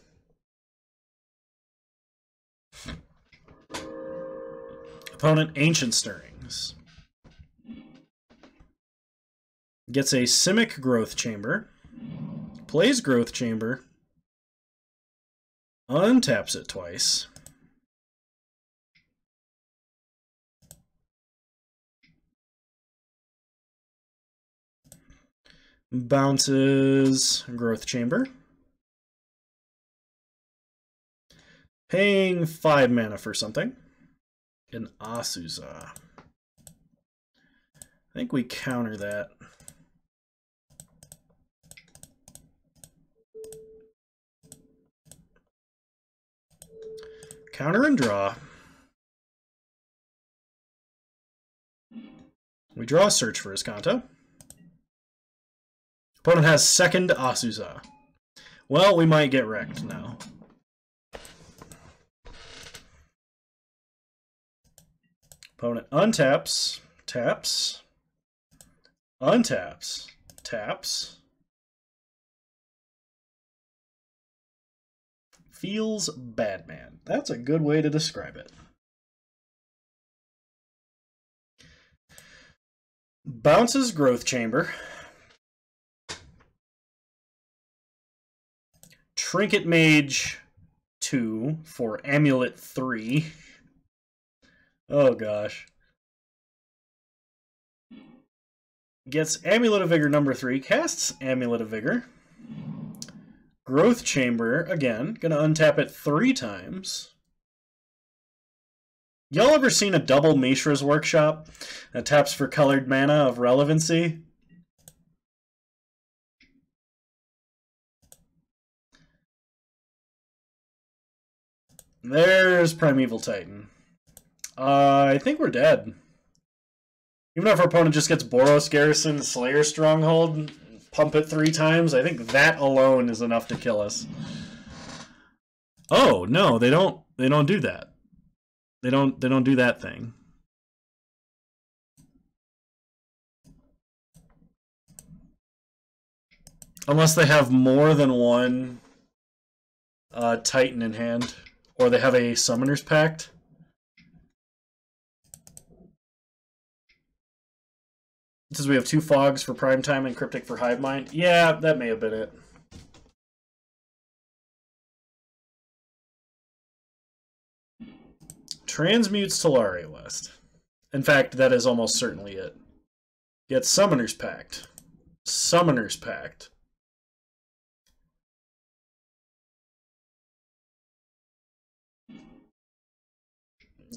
Opponent Ancient Stirrings. Gets a Simic Growth Chamber. Plays Growth Chamber. Untaps it twice. Bounces Growth Chamber. Paying 5 mana for something. An Azusa. I think we counter that. Counter and draw. We draw a search for his Kanto. Opponent has second Azusa. Well, we might get wrecked now. Opponent untaps, taps, untaps, taps. Feels bad, man. That's a good way to describe it. Bounces Growth Chamber. Trinket Mage 2 for Amulet 3. Oh gosh. Gets Amulet of Vigor number 3, casts Amulet of Vigor. Growth Chamber, again, gonna untap it 3 times. Y'all ever seen a double Mishra's Workshop that taps for colored mana of relevancy? There's Primeval Titan. I think we're dead. Even if our opponent just gets Boros Garrison, Slayer Stronghold, pump it 3 times, I think that alone is enough to kill us. Oh no, they don't do that. They don't do that thing. Unless they have more than one Titan in hand, or they have a Summoner's Pact. It says we have 2 Fogs for Prime Time and Cryptic for Hive Mind. Yeah, that may have been it. Transmutes Talaria West. In fact, that is almost certainly it. Gets Summoner's Pact. Summoner's Pact.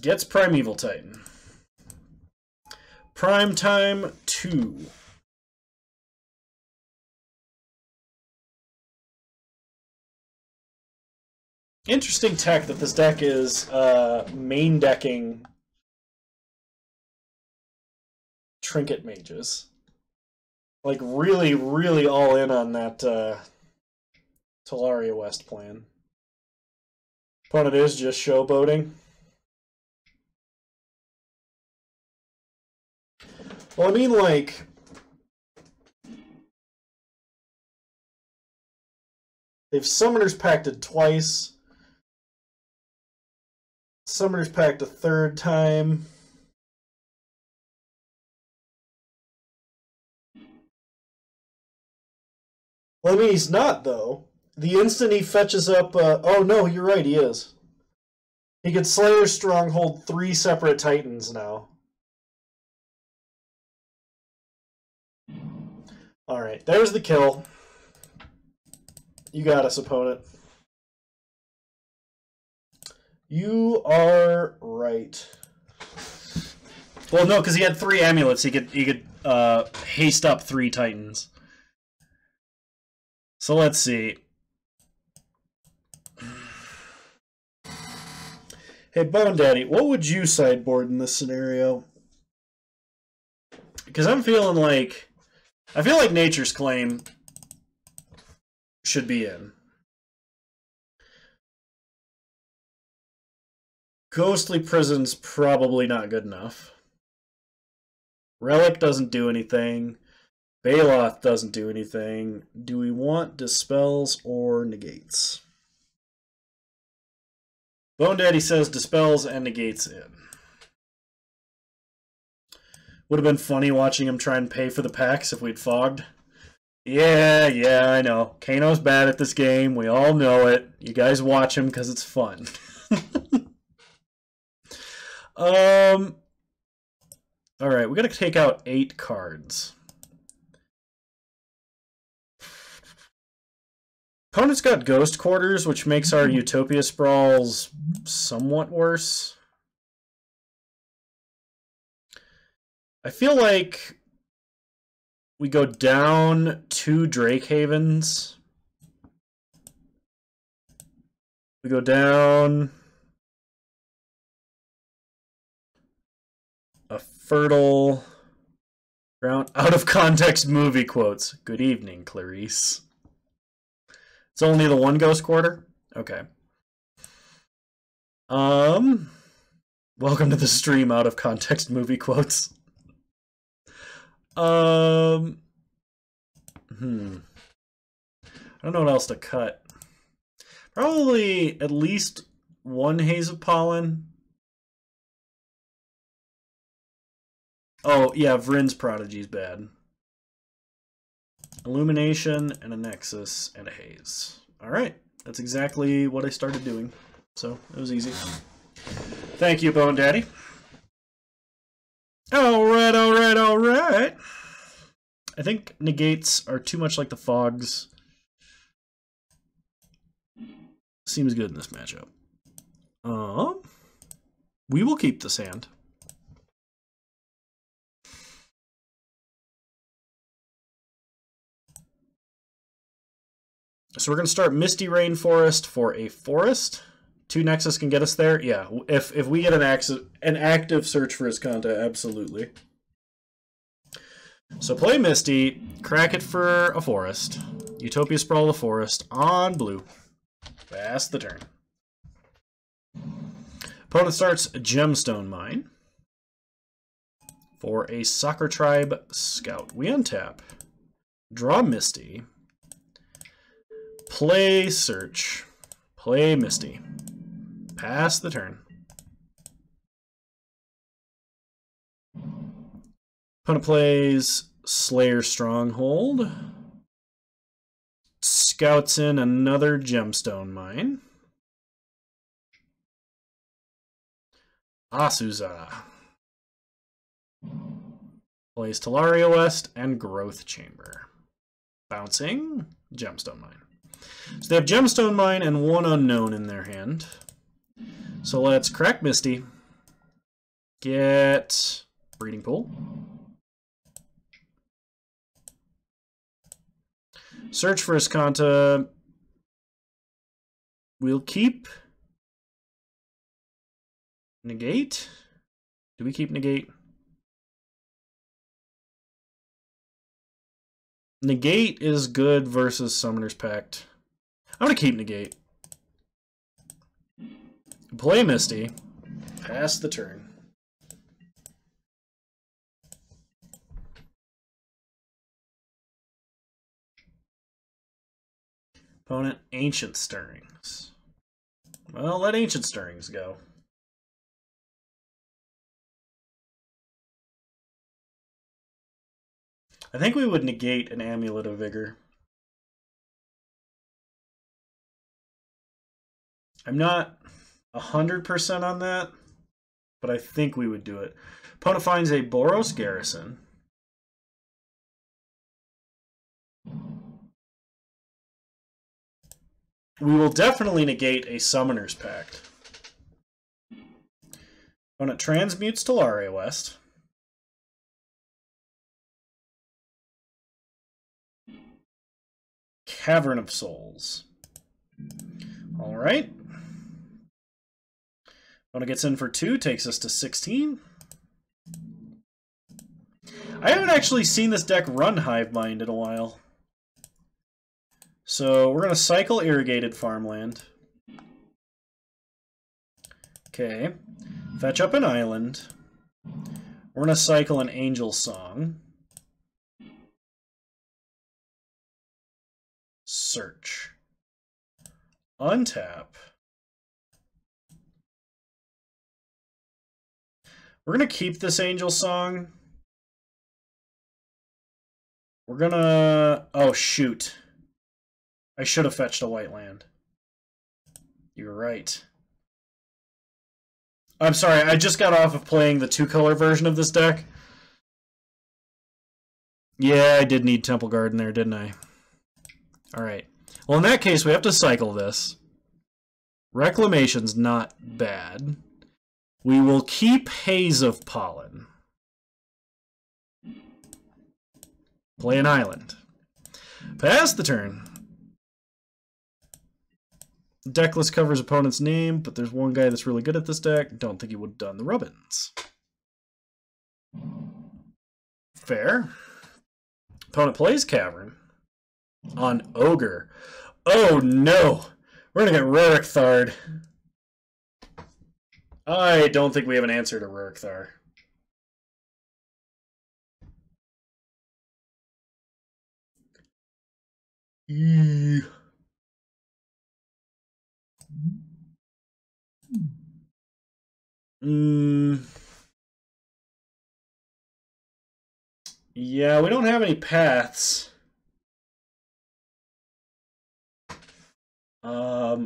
Gets Primeval Titan. Prime Time 2. Interesting tech that this deck is main decking Trinket Mages. Like really, really all in on that Talaria West plan. Opponent is just showboating. Well, I mean, like, they've Summoner's Pacted twice. Summoner's Pact a 3rd time. Well, I mean, he's not, though. The instant he fetches up... oh, no, you're right, he is. He could Slayer Stronghold 3 separate Titans now. Alright, there's the kill. You got us, opponent. You are right. Well, no, because he had 3 amulets. He could haste up 3 Titans. So let's see. Hey, Bone Daddy, what would you sideboard in this scenario? Because I'm feeling like... I feel like Nature's Claim should be in. Ghostly Prison's probably not good enough. Relic doesn't do anything. Baloth doesn't do anything. Do we want Dispels or Negates? Bone Daddy says Dispels and Negates in. Would have been funny watching him try and pay for the packs if we'd fogged. Yeah, I know. Kano's bad at this game. We all know it. You guys watch him because it's fun. Alright, we gotta take out 8 cards. Opponent's got Ghost Quarters, which makes our Utopia Sprawls somewhat worse. I feel like we go down 2 Drake Havens. We go down a fertile ground. Out of context movie quotes. Good evening, Clarice. It's only the 1 Ghost Quarter? Okay. Welcome to the stream, out of context movie quotes. I don't know what else to cut. Probably at least 1 Haze of Pollen. Oh, yeah, Vryn's Prodigy's bad. Illumination and a Nexus and a Haze. Alright, that's exactly what I started doing. So, it was easy. Thank you, Bone Daddy. Alright. I think negates are too much like the fogs. Seems good in this matchup. We will keep this hand. So we're going to start Misty Rainforest for a forest. 2 Nexus can get us there. Yeah, if we get an active search for Azcanta, absolutely. So play Misty, crack it for a forest. Utopia Sprawl the forest on blue. Pass the turn. Opponent starts Gemstone Mine for a Soccer Tribe Scout. We untap. Draw Misty. Play Search. Play Misty. Pass the turn. Opponent plays Slayer Stronghold. Scouts in another Gemstone Mine. Asuza. Plays Talaria West and Growth Chamber. Bouncing Gemstone Mine. So they have Gemstone Mine and 1 unknown in their hand. So let's crack Misty. Get Breeding Pool. Search for Azcanta. We'll keep Negate. Do we keep Negate? Negate is good versus Summoner's Pact. I'm going to keep Negate. Play Misty. Pass the turn. Opponent, Ancient Stirrings. Well, let Ancient Stirrings go. I think we would negate an Amulet of Vigor. I'm not 100% on that, but I think we would do it. Opponent finds a Boros Garrison. We will definitely negate a Summoner's Pact. Opponent transmutes Talaria West. Cavern of Souls. Alright. Opponent gets in for 2, takes us to 16. I haven't actually seen this deck run Hive Mind in a while. So we're going to cycle Irrigated Farmland. Okay. Fetch up an island. We're going to cycle an Angel Song. Search. Untap. We're going to keep this Angel Song. We're gonna... Oh, shoot. I should have fetched a white land. You're right. I'm sorry, I just got off of playing the 2-color version of this deck. Yeah, I did need Temple Garden there, didn't I? Alright. Well, in that case, we have to cycle this. Reclamation's not bad. We will keep Haze of Pollen. Play an island. Pass the turn. Deck list covers opponent's name, but there's one guy that's really good at this deck. Don't think he would have done the Rubbins. Fair. Opponent plays Cavern on Ogre. Oh no! We're gonna get Rurik Thard. I don't think we have an answer to Rurik Thar. Yeah, we don't have any paths.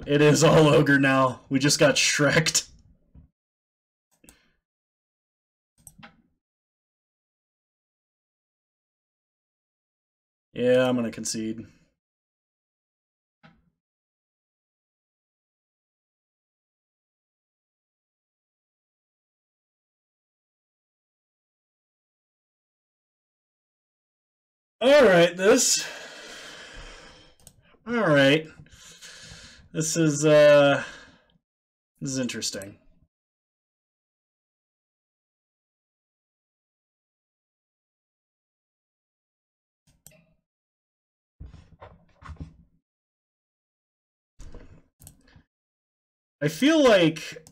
It is all Ogre now. We just got Shrek'd. Yeah, I'm gonna concede. Alright, this is interesting. I feel like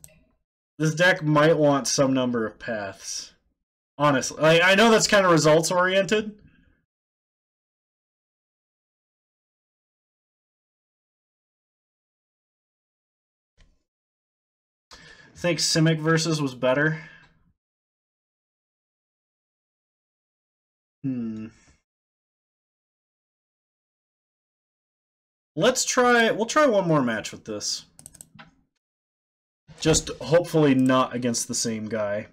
this deck might want some number of paths. Honestly, I know that's kind of results oriented. I think Simic versus was better. We'll try one more match with this. Just hopefully not against the same guy.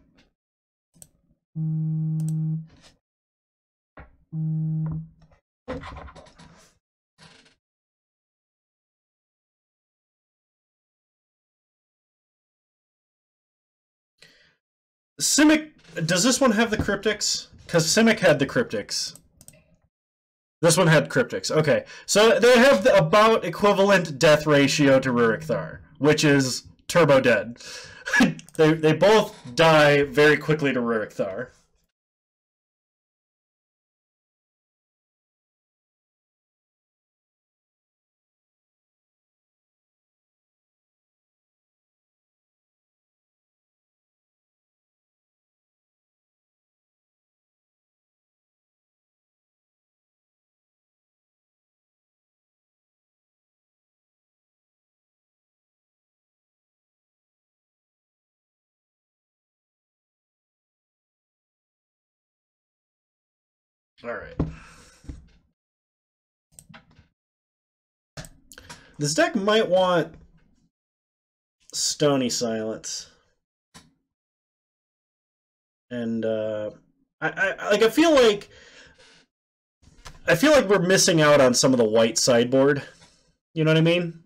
Simic, does this one have the cryptics? Because Simic had the cryptics. This one had cryptics. Okay, so they have the about equivalent death ratio to Rurik Thar, which is turbo dead. they both die very quickly to Rurik Thar. All right. This deck might want Stony Silence. And I feel like we're missing out on some of the white sideboard. You know what I mean?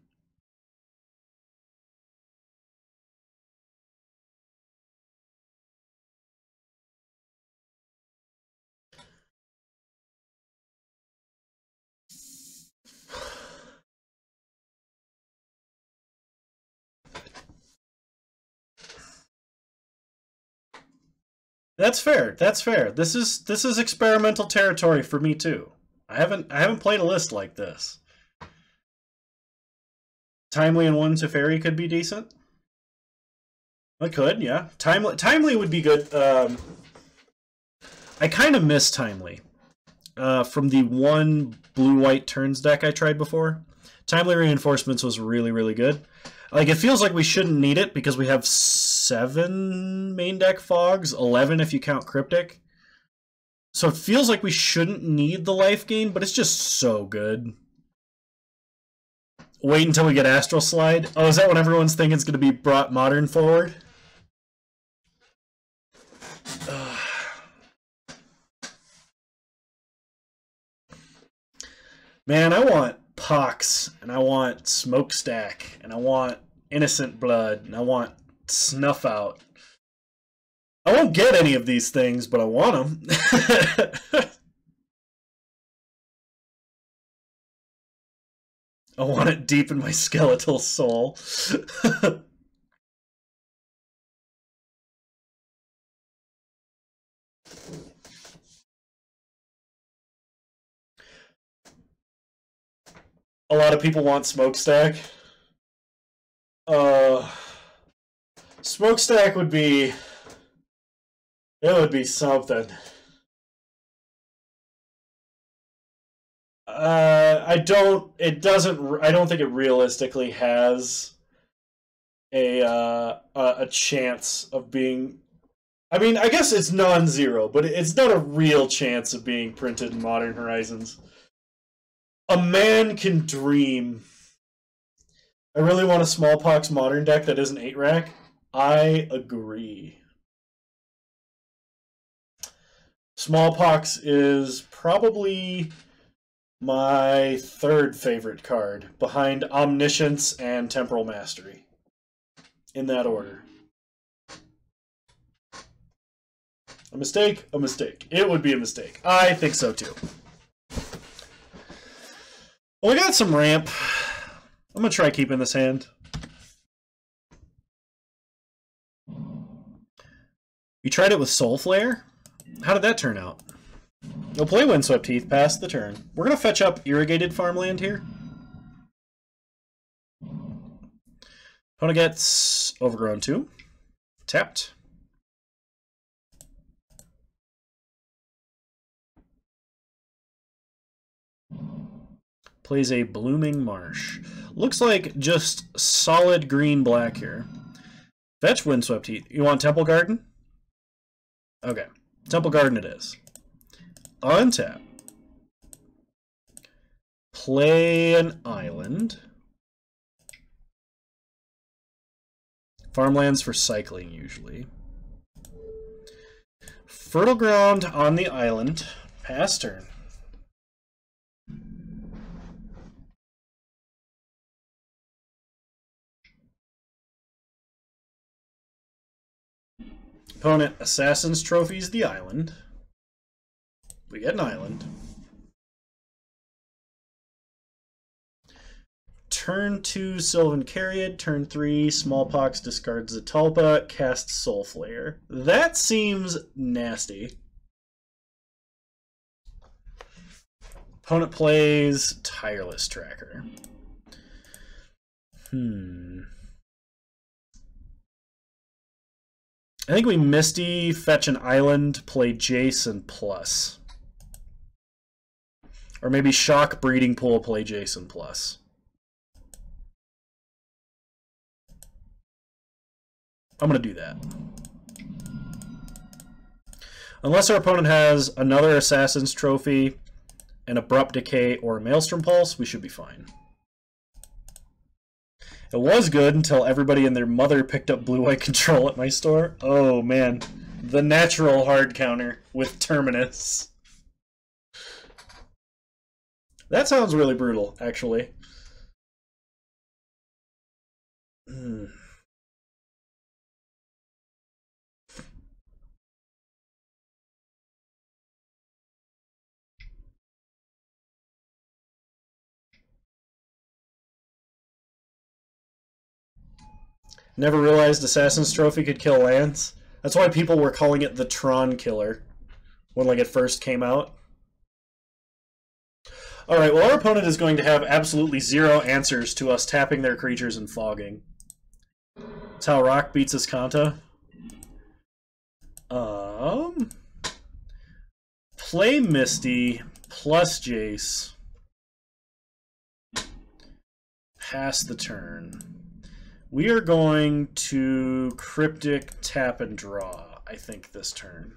That's fair. That's fair. This is experimental territory for me too. I haven't played a list like this. Timely and one Teferi could be decent. It could, yeah. Timely would be good. I kind of miss Timely from the one blue-white turns deck I tried before. Timely Reinforcements was really, really good. Like, it feels like we shouldn't need it because we have 7 main deck fogs, 11 if you count Cryptic. So it feels like we shouldn't need the life gain, but it's just so good. Wait until we get Astral Slide. Oh, is that when everyone's thinking it's going to be brought modern forward? Man, I want Pox, and I want Smokestack, and I want Innocent Blood, and I want Snuff Out. I won't get any of these things, but I want them. I want it deep in my skeletal soul. A lot of people want Smokestack. Smokestack would be... It would be something. I don't think it realistically has a chance of being... I mean, I guess it's non-zero, but it's not a real chance of being printed in Modern Horizons. A man can dream. I really want a Smallpox Modern deck that isn't 8-rack. I agree. Smallpox is probably my third favorite card, behind Omniscience and Temporal Mastery. In that order. A mistake? A mistake. It would be a mistake. I think so too. Well, we got some ramp. I'm going to try keeping this hand. You tried it with Soul Flare? How did that turn out? We'll play Windswept Heath past the turn. We're going to fetch up Irrigated Farmland here. Opponent gets Overgrown 2. Tapped. Plays a Blooming Marsh. Looks like just solid green-black here. Fetch Windswept Heath. You want Temple Garden? Okay. Temple Garden it is. Untap. Play an island. Farmlands for cycling, usually. Fertile Ground on the island. Pass turn. Opponent Assassin's Trophies the island. We get an island. Turn 2, Sylvan Caryid. Turn 3, Smallpox discards Zatalpa, casts Soul Flare. That seems nasty. Opponent plays Tireless Tracker. I think we Misty, fetch an island, play Jason plus. Or maybe Shock Breeding Pool, play Jason plus. I'm going to do that. Unless our opponent has another Assassin's Trophy, an Abrupt Decay, or a Maelstrom Pulse, we should be fine. It was good until everybody and their mother picked up blue-white control at my store. Oh, man. The natural hard counter with Terminus. That sounds really brutal, actually. Never realized Assassin's Trophy could kill lands. That's why people were calling it the Tron Killer when it first came out. Alright, well our opponent is going to have absolutely zero answers to us tapping their creatures and fogging. That's how Rock beats his Kanta. Play Misty plus Jace. Pass the turn. We are going to Cryptic, tap, and draw, I think, this turn.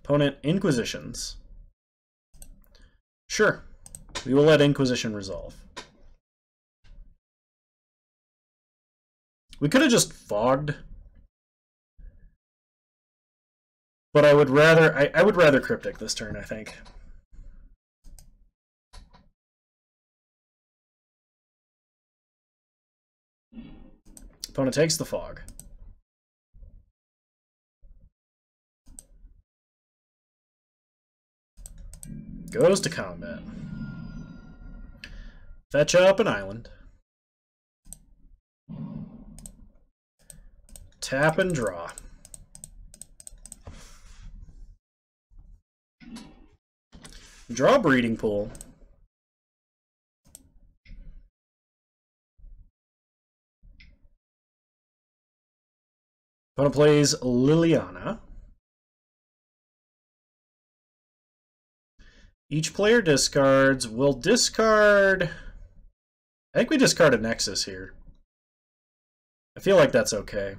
Opponent Inquisitions. Sure. We will let Inquisition resolve. We could have just fogged. But I would rather Cryptic this turn, I think. Opponent takes the fog. Goes to combat. Fetch up an island. Tap and draw. Draw Breeding Pool. Opponent plays Liliana. Each player discards. We'll discard... I think we discard a Nexus here. I feel like that's okay.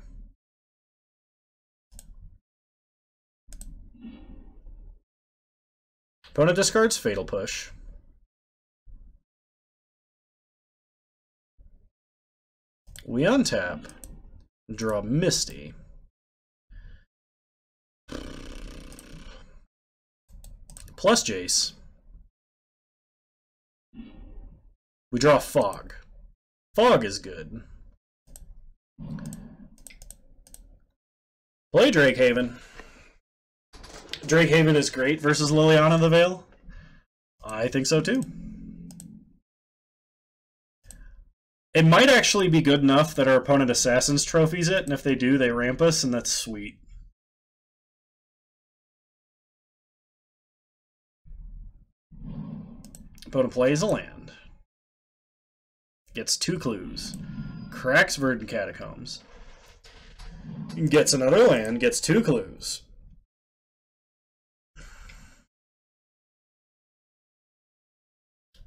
Opponent discards Fatal Push. We untap. Draw Misty. Plus Jace. We draw Fog. Fog is good. Play Drakehaven. Drakehaven is great versus Liliana the Veil. I think so too. It might actually be good enough that our opponent Assassins trophies it, and if they do, they ramp us, and that's sweet. Opponent plays a land. Gets 2 clues. Cracks Verdant Catacombs. Gets another land, gets 2 clues.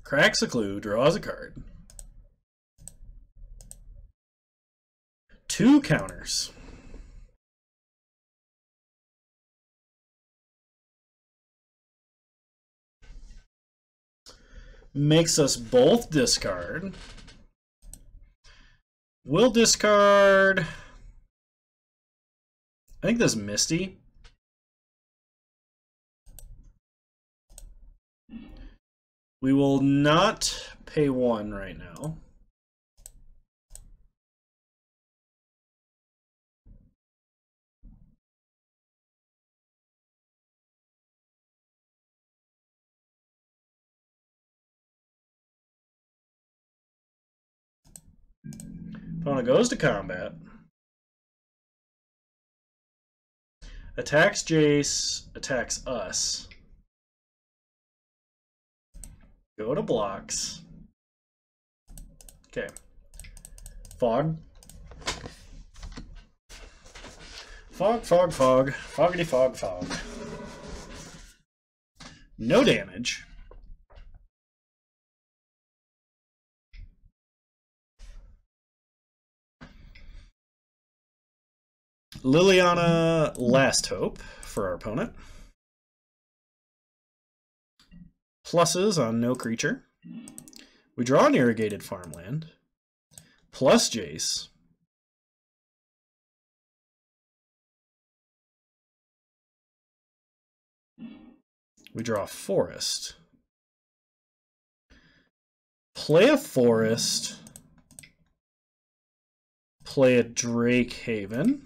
Cracks a clue, draws a card. 2 counters. Makes us both discard. We'll discard... I think this is Misty. We will not pay 1 right now. Opponent goes to combat. Attacks Jace, attacks us. Go to blocks. Okay. Fog. Fog, fog, fog. Foggity fog, fog. No damage. Liliana, Last Hope for our opponent. Pluses on no creature. We draw an irrigated farmland. Plus Jace. We draw a forest. Play a forest. Play a Drakehaven.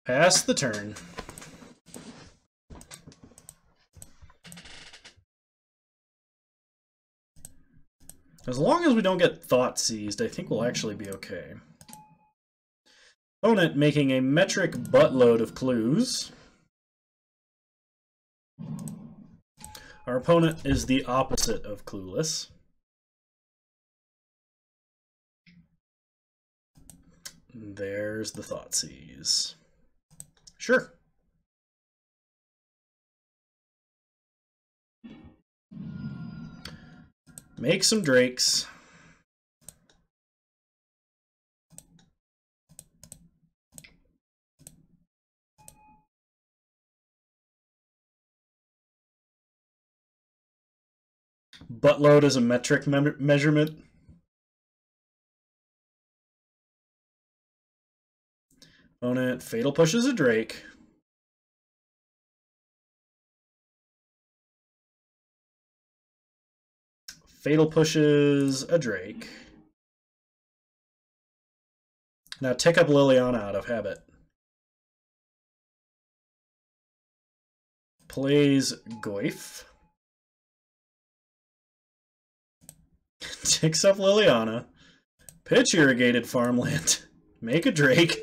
Pass the turn. As long as we don't get Thought Seized, I think we'll actually be okay. Opponent making a metric buttload of clues. Our opponent is the opposite of clueless. There's the Thoughtseize. Sure. Make some drakes. Buttload is a metric measurement. Opponent fatal pushes a Drake. Fatal pushes a Drake. Now tick up Liliana out of habit. Plays Goyf. Ticks up Liliana. Pitch irrigated farmland. Make a Drake.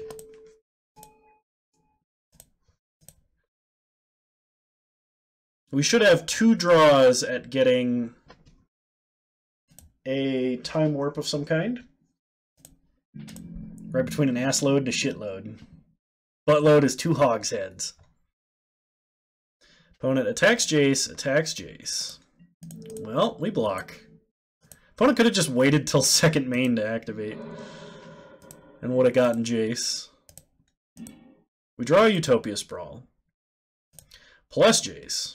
We should have 2 draws at getting a time warp of some kind. Right between an ass load and a shit load. Butt load is 2 hogsheads. Opponent attacks Jace, attacks Jace. Well, we block. Opponent could have just waited till second main to activate. And would have gotten Jace. We draw a Utopia Sprawl. Plus Jace.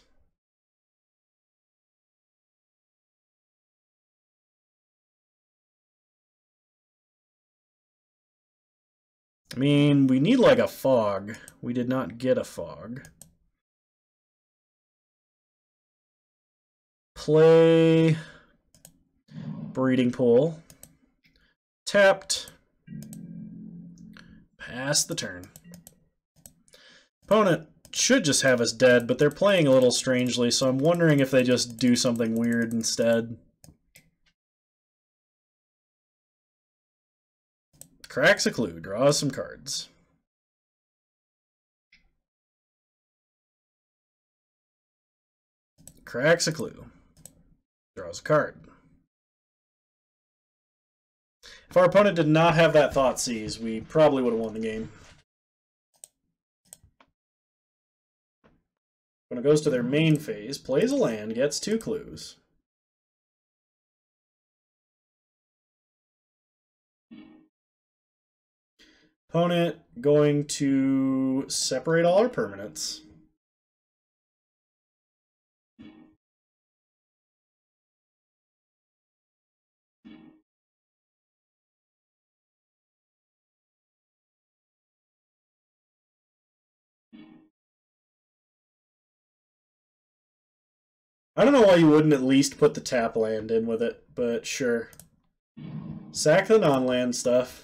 I mean, we need like a fog. We did not get a fog. Play Breeding Pool. Tapped. Pass the turn. Opponent should just have us dead, but they're playing a little strangely, so I'm wondering if they just do something weird instead. Cracks a clue, draws some cards. Cracks a clue, draws a card. If our opponent did not have that Thoughtseize, we probably would have won the game. When it goes to their main phase, plays a land, gets 2 clues. Opponent going to separate all our permanents. I don't know why you wouldn't at least put the tap land in with it, but sure. Sack the non-land stuff.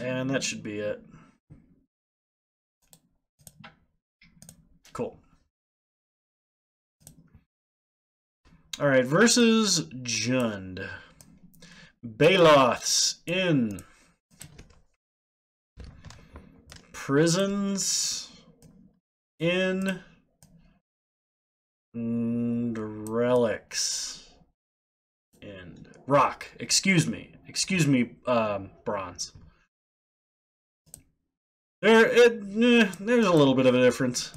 And that should be it. Cool. Alright, versus Jund. Baloths in. Prisons in. And relics in. Rock. Excuse me, bronze. There's a little bit of a difference.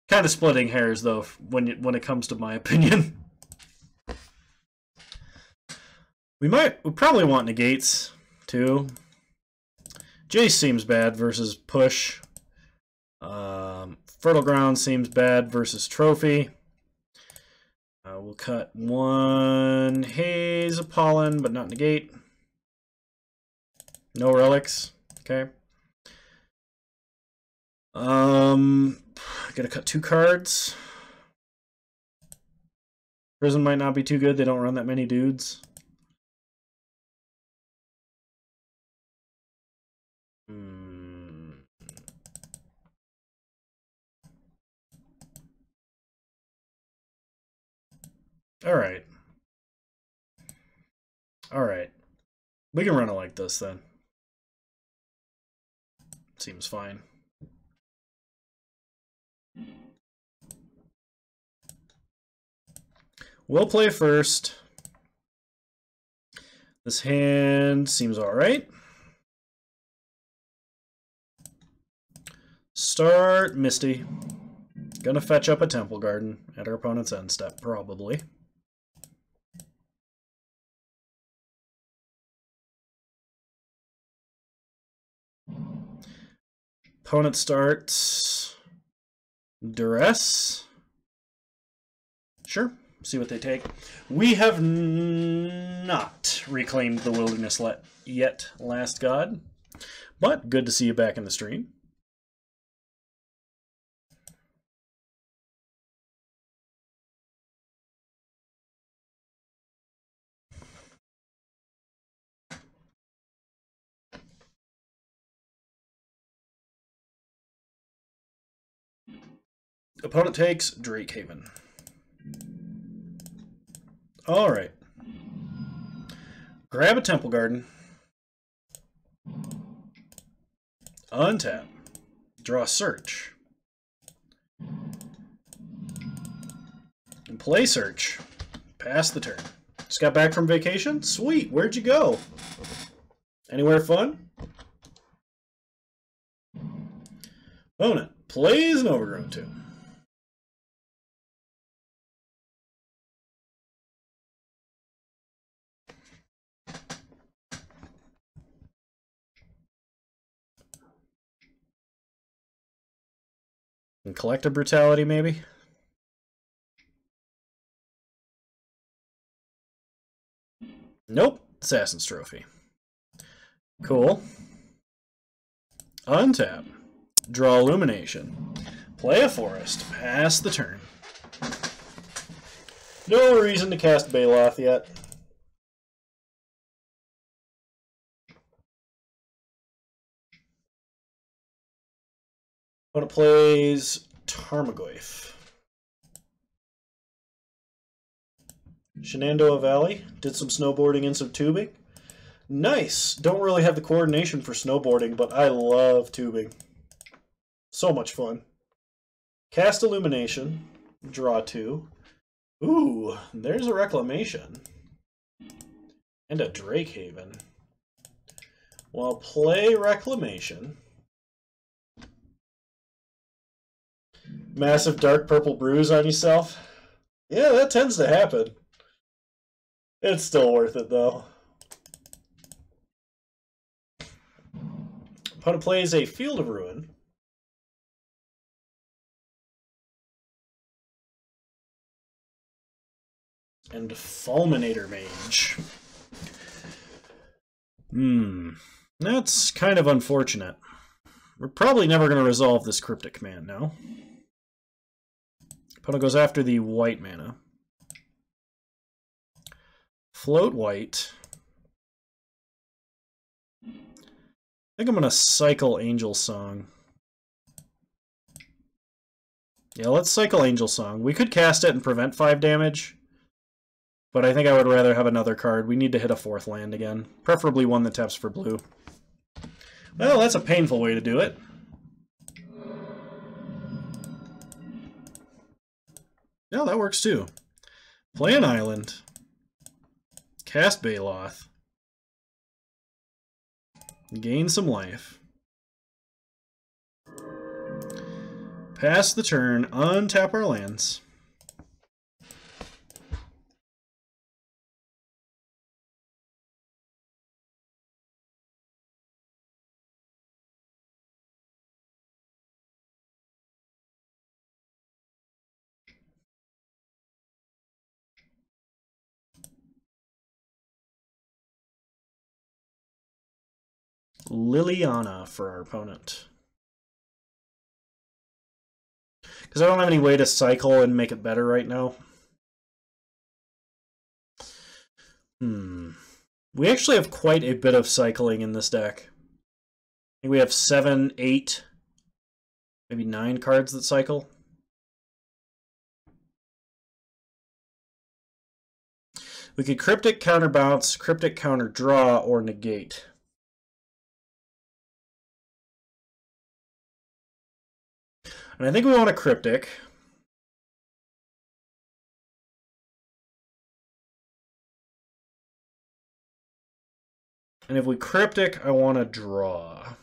Kind of splitting hairs though when it comes to my opinion. We probably want negates too. Jace seems bad versus push. Fertile Ground seems bad versus trophy. We'll cut 1 Haze of Pollen, but not negate. No relics. Okay. Gotta cut 2 cards. Prison might not be too good. They don't run that many dudes. Alright. Alright. We can run it like this then. Seems fine. We'll play first. This hand seems alright. Start Misty. Gonna fetch up a Temple Garden at our opponent's end step, probably. Opponent starts Duress. Sure, see what they take. We have not reclaimed the Wilderness yet, Last God. But good to see you back in the stream. Opponent takes Drakehaven. Alright. Grab a Temple Garden. Untap. Draw Search. And play Search. Pass the turn. Just got back from vacation? Sweet, where'd you go? Anywhere fun? Opponent plays an Overgrown Tomb. And Collective Brutality, maybe? Nope. Assassin's Trophy. Cool. Untap. Draw Illumination. Play a Forest. Pass the turn. No reason to cast Baloth yet. Opponent plays Tarmogoyf. Shenandoah Valley. Did some snowboarding and some tubing. Nice. Don't really have the coordination for snowboarding, but I love tubing. So much fun. Cast Illumination. Draw 2. Ooh, there's a Reclamation. And a Drakehaven. Well, play Reclamation. Massive dark purple bruise on yourself. Yeah, that tends to happen. It's still worth it, though. Opponent plays a Field of Ruin. And Fulminator Mage. That's kind of unfortunate. We're probably never going to resolve this Cryptic command now. Opponent goes after the white mana. Float white. I think I'm going to cycle Angel Song. Yeah, let's cycle Angel Song. We could cast it and prevent 5 damage. But I think I would rather have another card. We need to hit a 4th land again. Preferably one that taps for blue. Well, that's a painful way to do it. No, that works too. Play an island. Cast Baloth. Gain some life. Pass the turn. Untap our lands. Liliana for our opponent. Because I don't have any way to cycle and make it better right now. We actually have quite a bit of cycling in this deck. I think we have 7, 8, maybe 9 cards that cycle. We could Cryptic, Counterbounce, Cryptic, Counter Draw, or Negate. And I think we want a Cryptic. And if we Cryptic, I want to draw.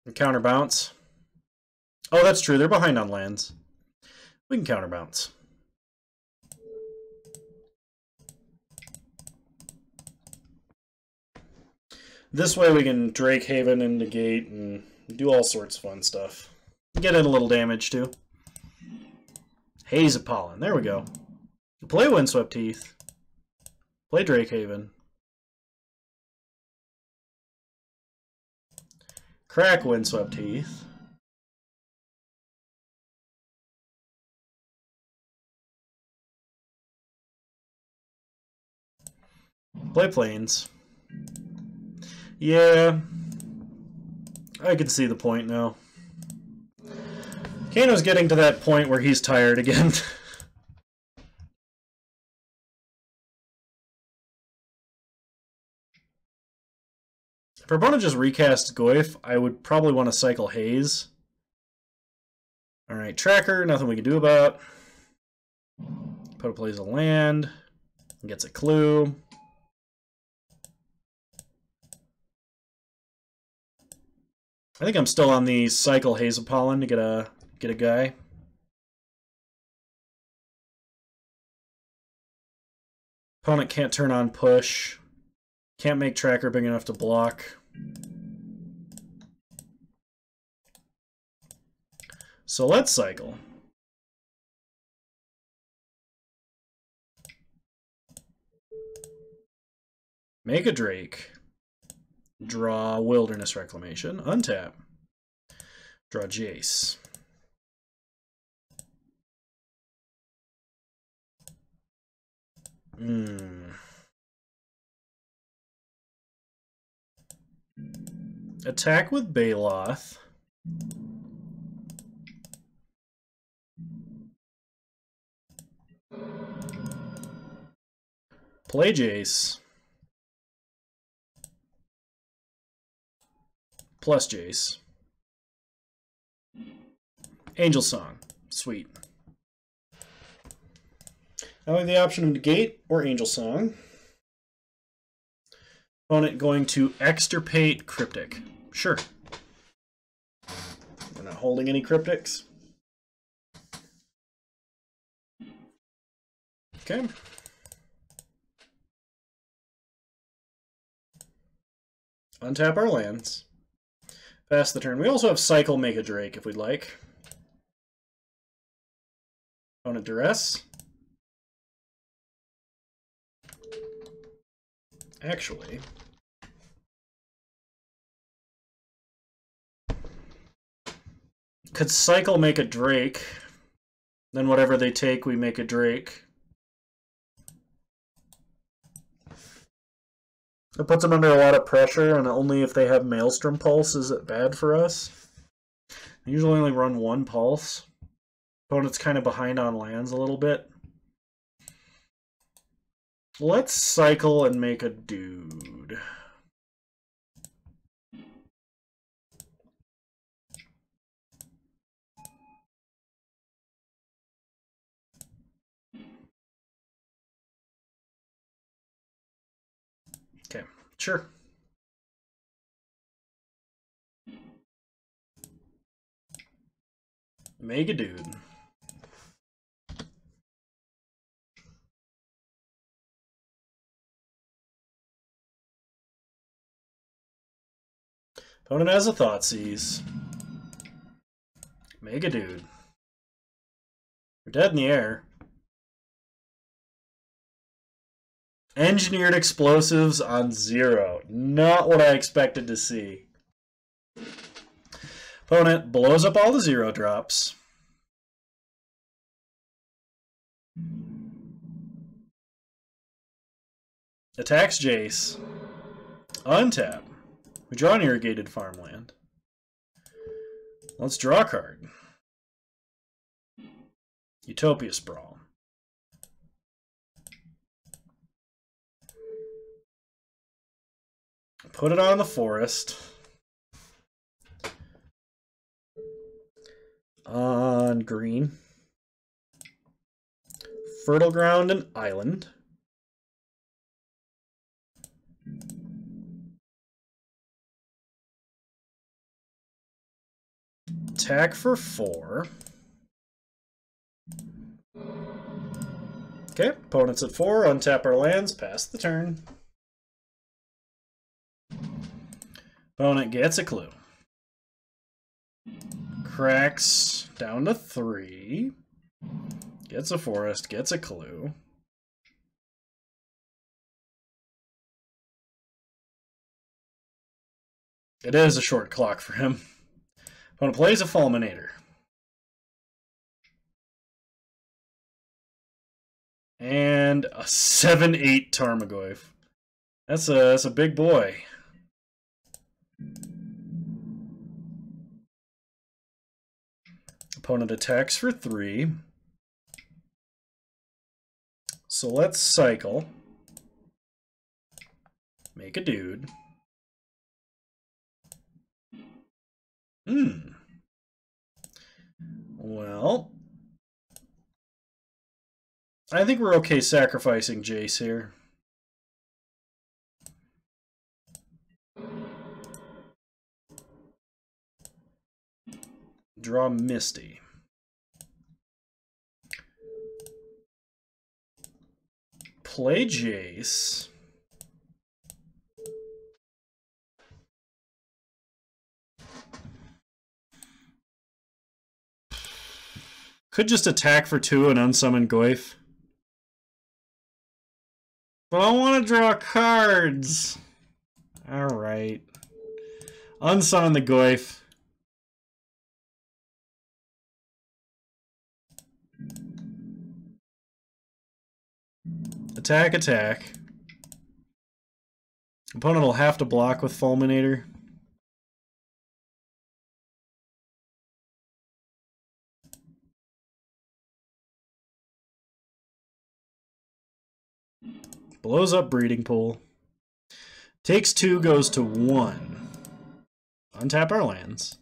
And Counterbounce. Oh, that's true. They're behind on lands. We can Counterbounce. This way we can Drake Haven and negate and do all sorts of fun stuff. Get in a little damage too. Haze of Pollen. There we go. Play Windswept Heath. Play Drake Haven. Crack Windswept Heath. Play Plains. Yeah. I can see the point now. Kano's getting to that point where he's tired again. If our opponent just recast Goyf, I would probably want to cycle Haze. Alright, Tracker, nothing we can do about. Opponent plays a land, gets a clue. I think I'm still on the cycle Haze of Pollen to get a guy. Opponent can't turn on push. Can't make Tracker big enough to block. So let's cycle. Make a Drake. Draw Wilderness Reclamation. Untap. Draw Jace. Attack with Baloth. Play Jace. Plus Jace. Angel Song. Sweet. Now we have the option of Negate or Angel Song. Opponent going to extirpate Cryptic. Sure. We're not holding any Cryptics. Okay. Untap our lands. Pass the turn. We also have Cycle Make a Drake if we'd like. Opponent Duress. Actually, could Cycle Make a Drake, then whatever they take we make a Drake. It puts them under a lot of pressure, and only if they have Maelstrom Pulse is it bad for us. I usually only run one Pulse. Opponent's kind of behind on lands a little bit. Let's cycle and make a dude. Okay, sure. Make a dude. Opponent has a Thoughtseize. Make a dude. We're dead in the air. Engineered explosives on 0. Not what I expected to see. Opponent blows up all the 0 drops. Attacks Jace. Untap. We draw an irrigated farmland. Let's draw a card. Utopia Sprawl. Put it on the forest. On green. Fertile Ground and Island. Attack for 4. Okay, opponent's at 4. Untap our lands. Pass the turn. Opponent gets a clue. Cracks down to 3. Gets a forest, gets a clue. It is a short clock for him. Opponent plays a Fulminator. And a 7/8 Tarmogoyf. That's a big boy. Opponent attacks for 3. So let's cycle. Make a dude. Well, I think we're okay sacrificing Jace here. Draw Misty. Play Jace. Could just attack for 2 and unsummon Goyf. But I want to draw cards. Alright. Unsummon the Goyf. Attack, attack. Opponent will have to block with Fulminator. Blows up Breeding Pool. Takes 2, goes to 1. Untap our lands.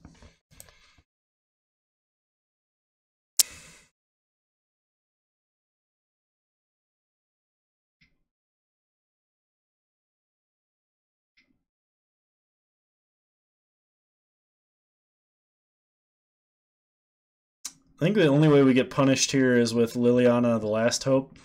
I think the only way we get punished here is with Liliana the Last Hope.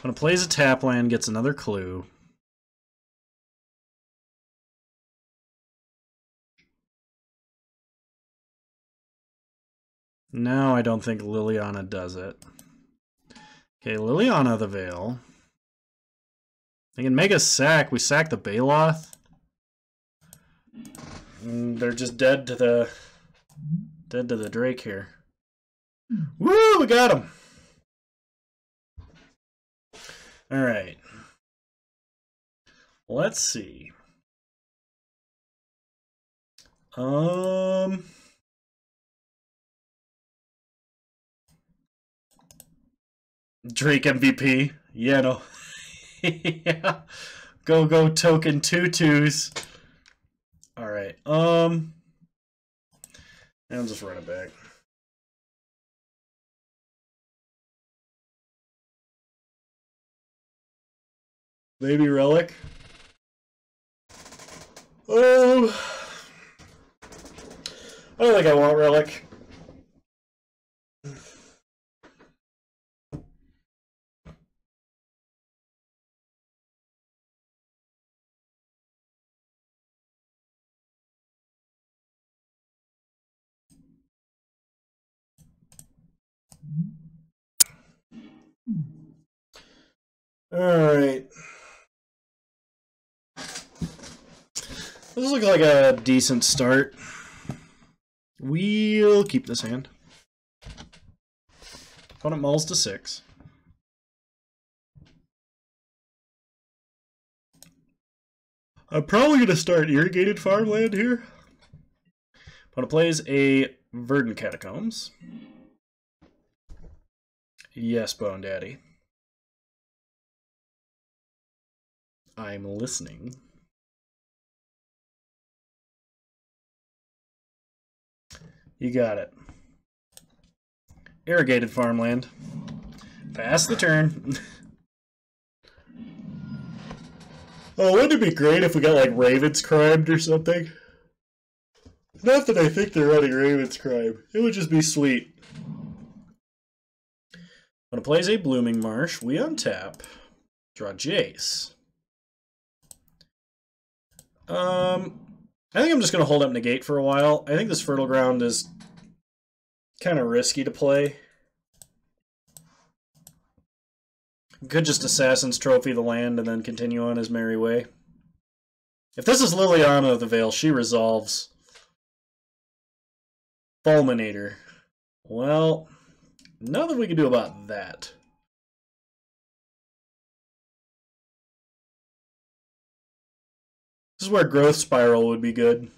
When it plays a tap land, gets another clue. Now I don't think Liliana does it. Okay, Liliana the Veil. They can make a sack. We sack the Baloth. And they're just dead to the Drake here. Woo! We got him. All right. Let's see. Drake MVP. Yeah, no. Yeah. Go token 2/2s. All right. I'll just run it back. Maybe Relic. Oh, I don't think I want Relic. All right. This looks like a decent start. We'll keep this hand. Opponent mulls to 6. I'm probably going to start Irrigated Farmland here. Opponent plays a Verdant Catacombs. Yes, Bone Daddy. I'm listening. You got it. Irrigated Farmland. Pass the turn. Oh, wouldn't it be great if we got like Ravenscribed or something? Not that I think they're running Raven's Crime. It would just be sweet. When it plays a Blooming Marsh, we untap. Draw Jace. I think I'm just going to hold up Negate for a while. I think this Fertile Ground is kind of risky to play. Could just Assassin's Trophy the land and then continue on his merry way. If this is Liliana of the Veil, she resolves. Fulminator. Well, nothing we can do about that. This is where Growth Spiral would be good.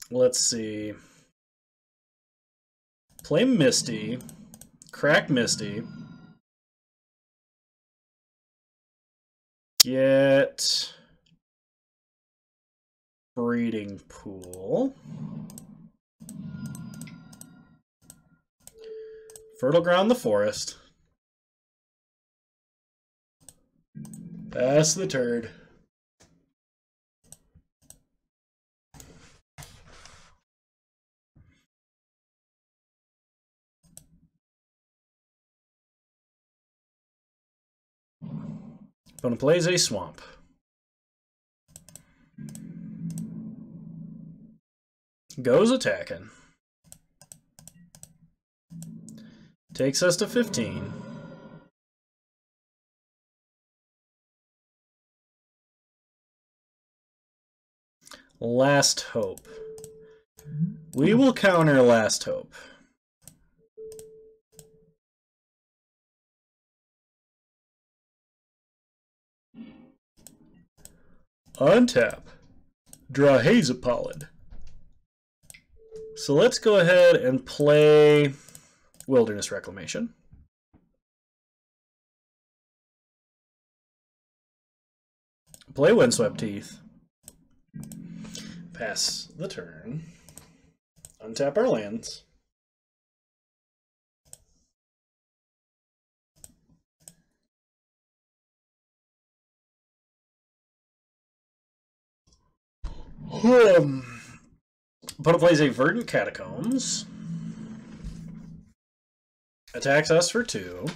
Let's see. Play Misty. Crack Misty. Get Breeding Pool. Fertile Ground the Forest. Pass the turd. Opponent plays a Swamp. Goes attacking. Takes us to 15. Last Hope. We will counter Last Hope. Untap. Draw Haze of Pollen. So let's go ahead and play Wilderness Reclamation. Play Windswept Teeth. Pass the turn. Untap our lands. Opponent plays a Verdant Catacombs. Attacks us for 2.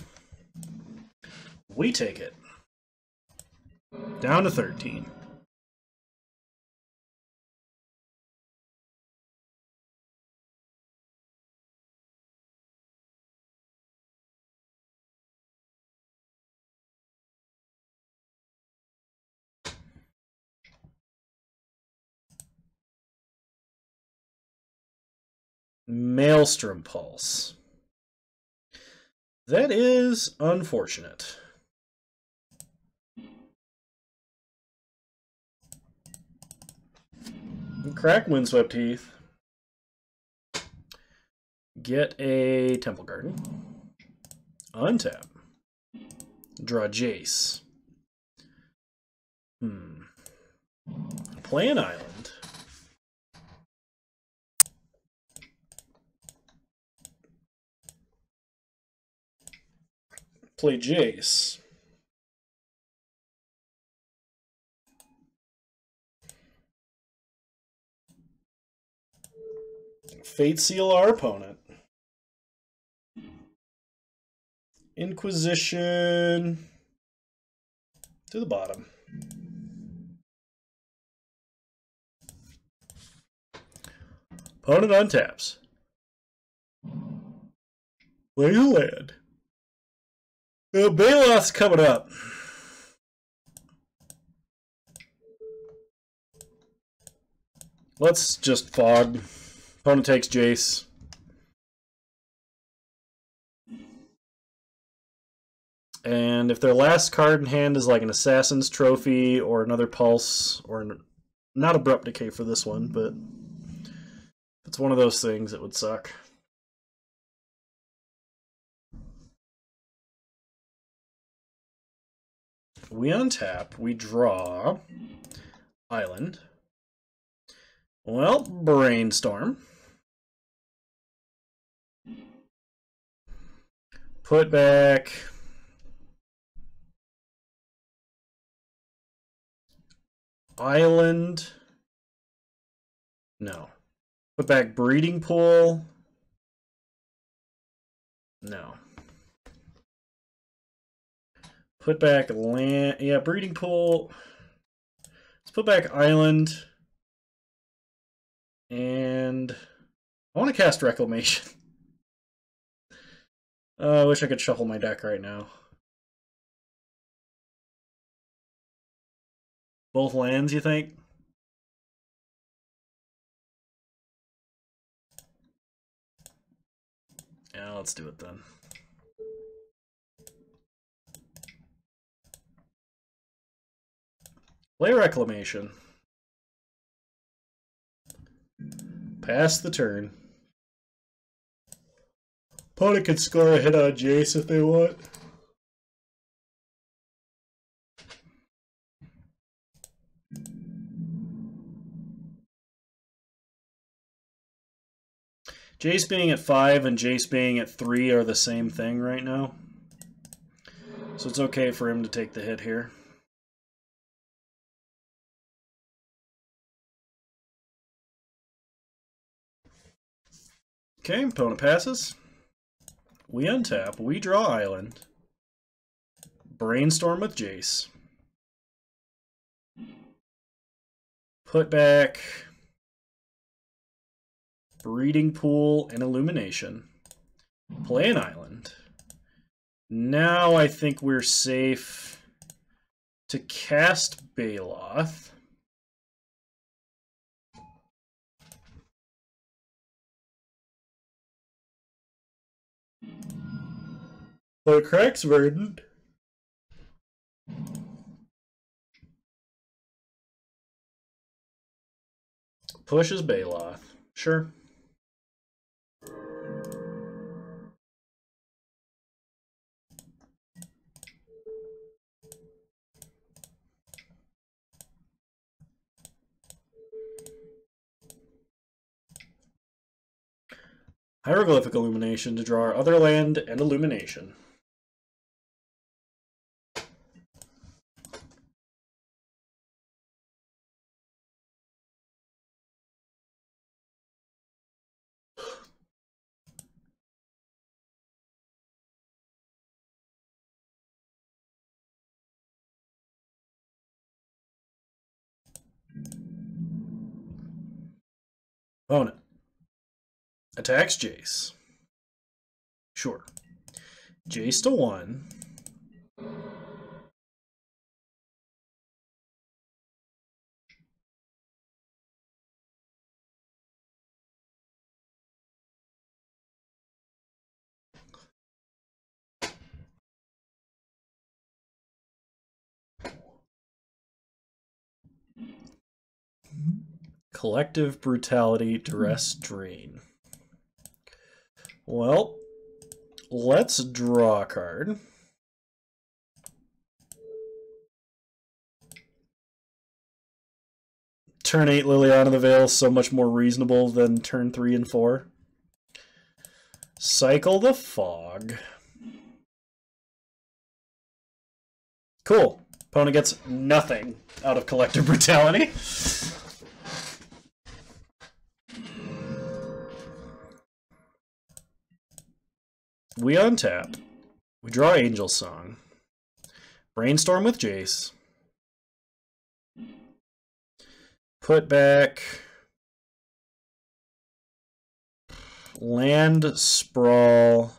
We take it. Down to 13. Maelstrom Pulse. That is unfortunate. Crack Windswept Teeth. Get a Temple Garden. Untap. Draw Jace. Play an island. Play Jace. Fate Seal our opponent. Inquisition to the bottom. Opponent untaps. Play a land. Baloth's coming up. Let's just fog. Opponent takes Jace. And if their last card in hand is like an Assassin's Trophy or another Pulse, or not Abrupt Decay for this one, but if it's one of those things, it would suck. We untap, we draw Island. Well, Brainstorm. Put back Island. No. Put back Breeding Pool. No. Put back land. Yeah, Breeding Pool. Let's put back Island. And I want to cast Reclamation. I wish I could shuffle my deck right now. Both lands, you think? Yeah, let's do it then. Play Reclamation. Pass the turn. Opponent can score a hit on Jace if they want. Jace being at 5 and Jace being at 3 are the same thing right now. So it's okay for him to take the hit here. Okay, opponent passes. We untap. We draw Island. Brainstorm with Jace. Put back Breeding Pool and Illumination. Play an Island. Now I think we're safe to cast Baloth. But Crack's Verdant. Pushes Baloth. Sure. Hieroglyphic Illumination to draw our other land and Illumination. Opponent attacks Jace. Sure. Jace to 1. Collective Brutality, Duress, Drain. Well, let's draw a card. Turn 8 Liliana of the Veil is so much more reasonable than turn 3 and 4. Cycle the Fog. Cool. Opponent gets nothing out of Collective Brutality. We untap. We draw Angel Song. Brainstorm with Jace. Put back Land Sprawl.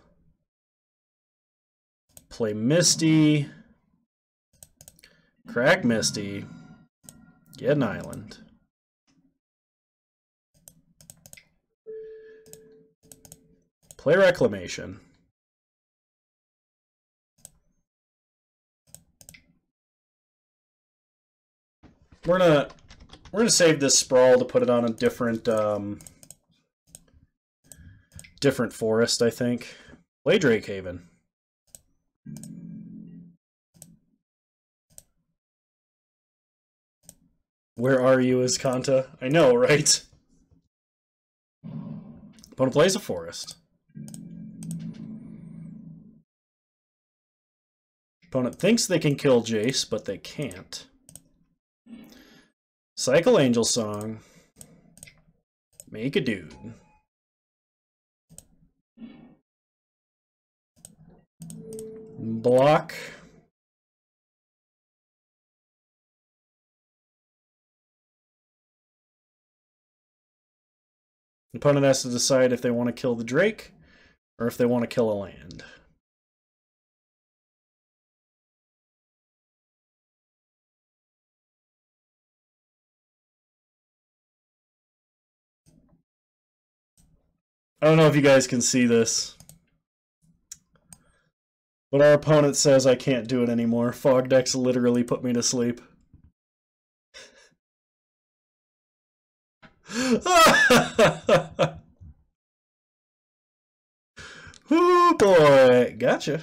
Play Misty. Crack Misty. Get an Island. Play Reclamation. We're gonna save this Sprawl to put it on a different different forest, I think. Play Drakehaven. Where are you, Azcanta? I know, right? Opponent plays a forest. Opponent thinks they can kill Jace, but they can't. Cycle Angel Song. Make a dude. Block. The opponent has to decide if they want to kill the Drake or if they want to kill a land. I don't know if you guys can see this, but our opponent says I can't do it anymore. Fog decks literally put me to sleep. Oh boy, gotcha.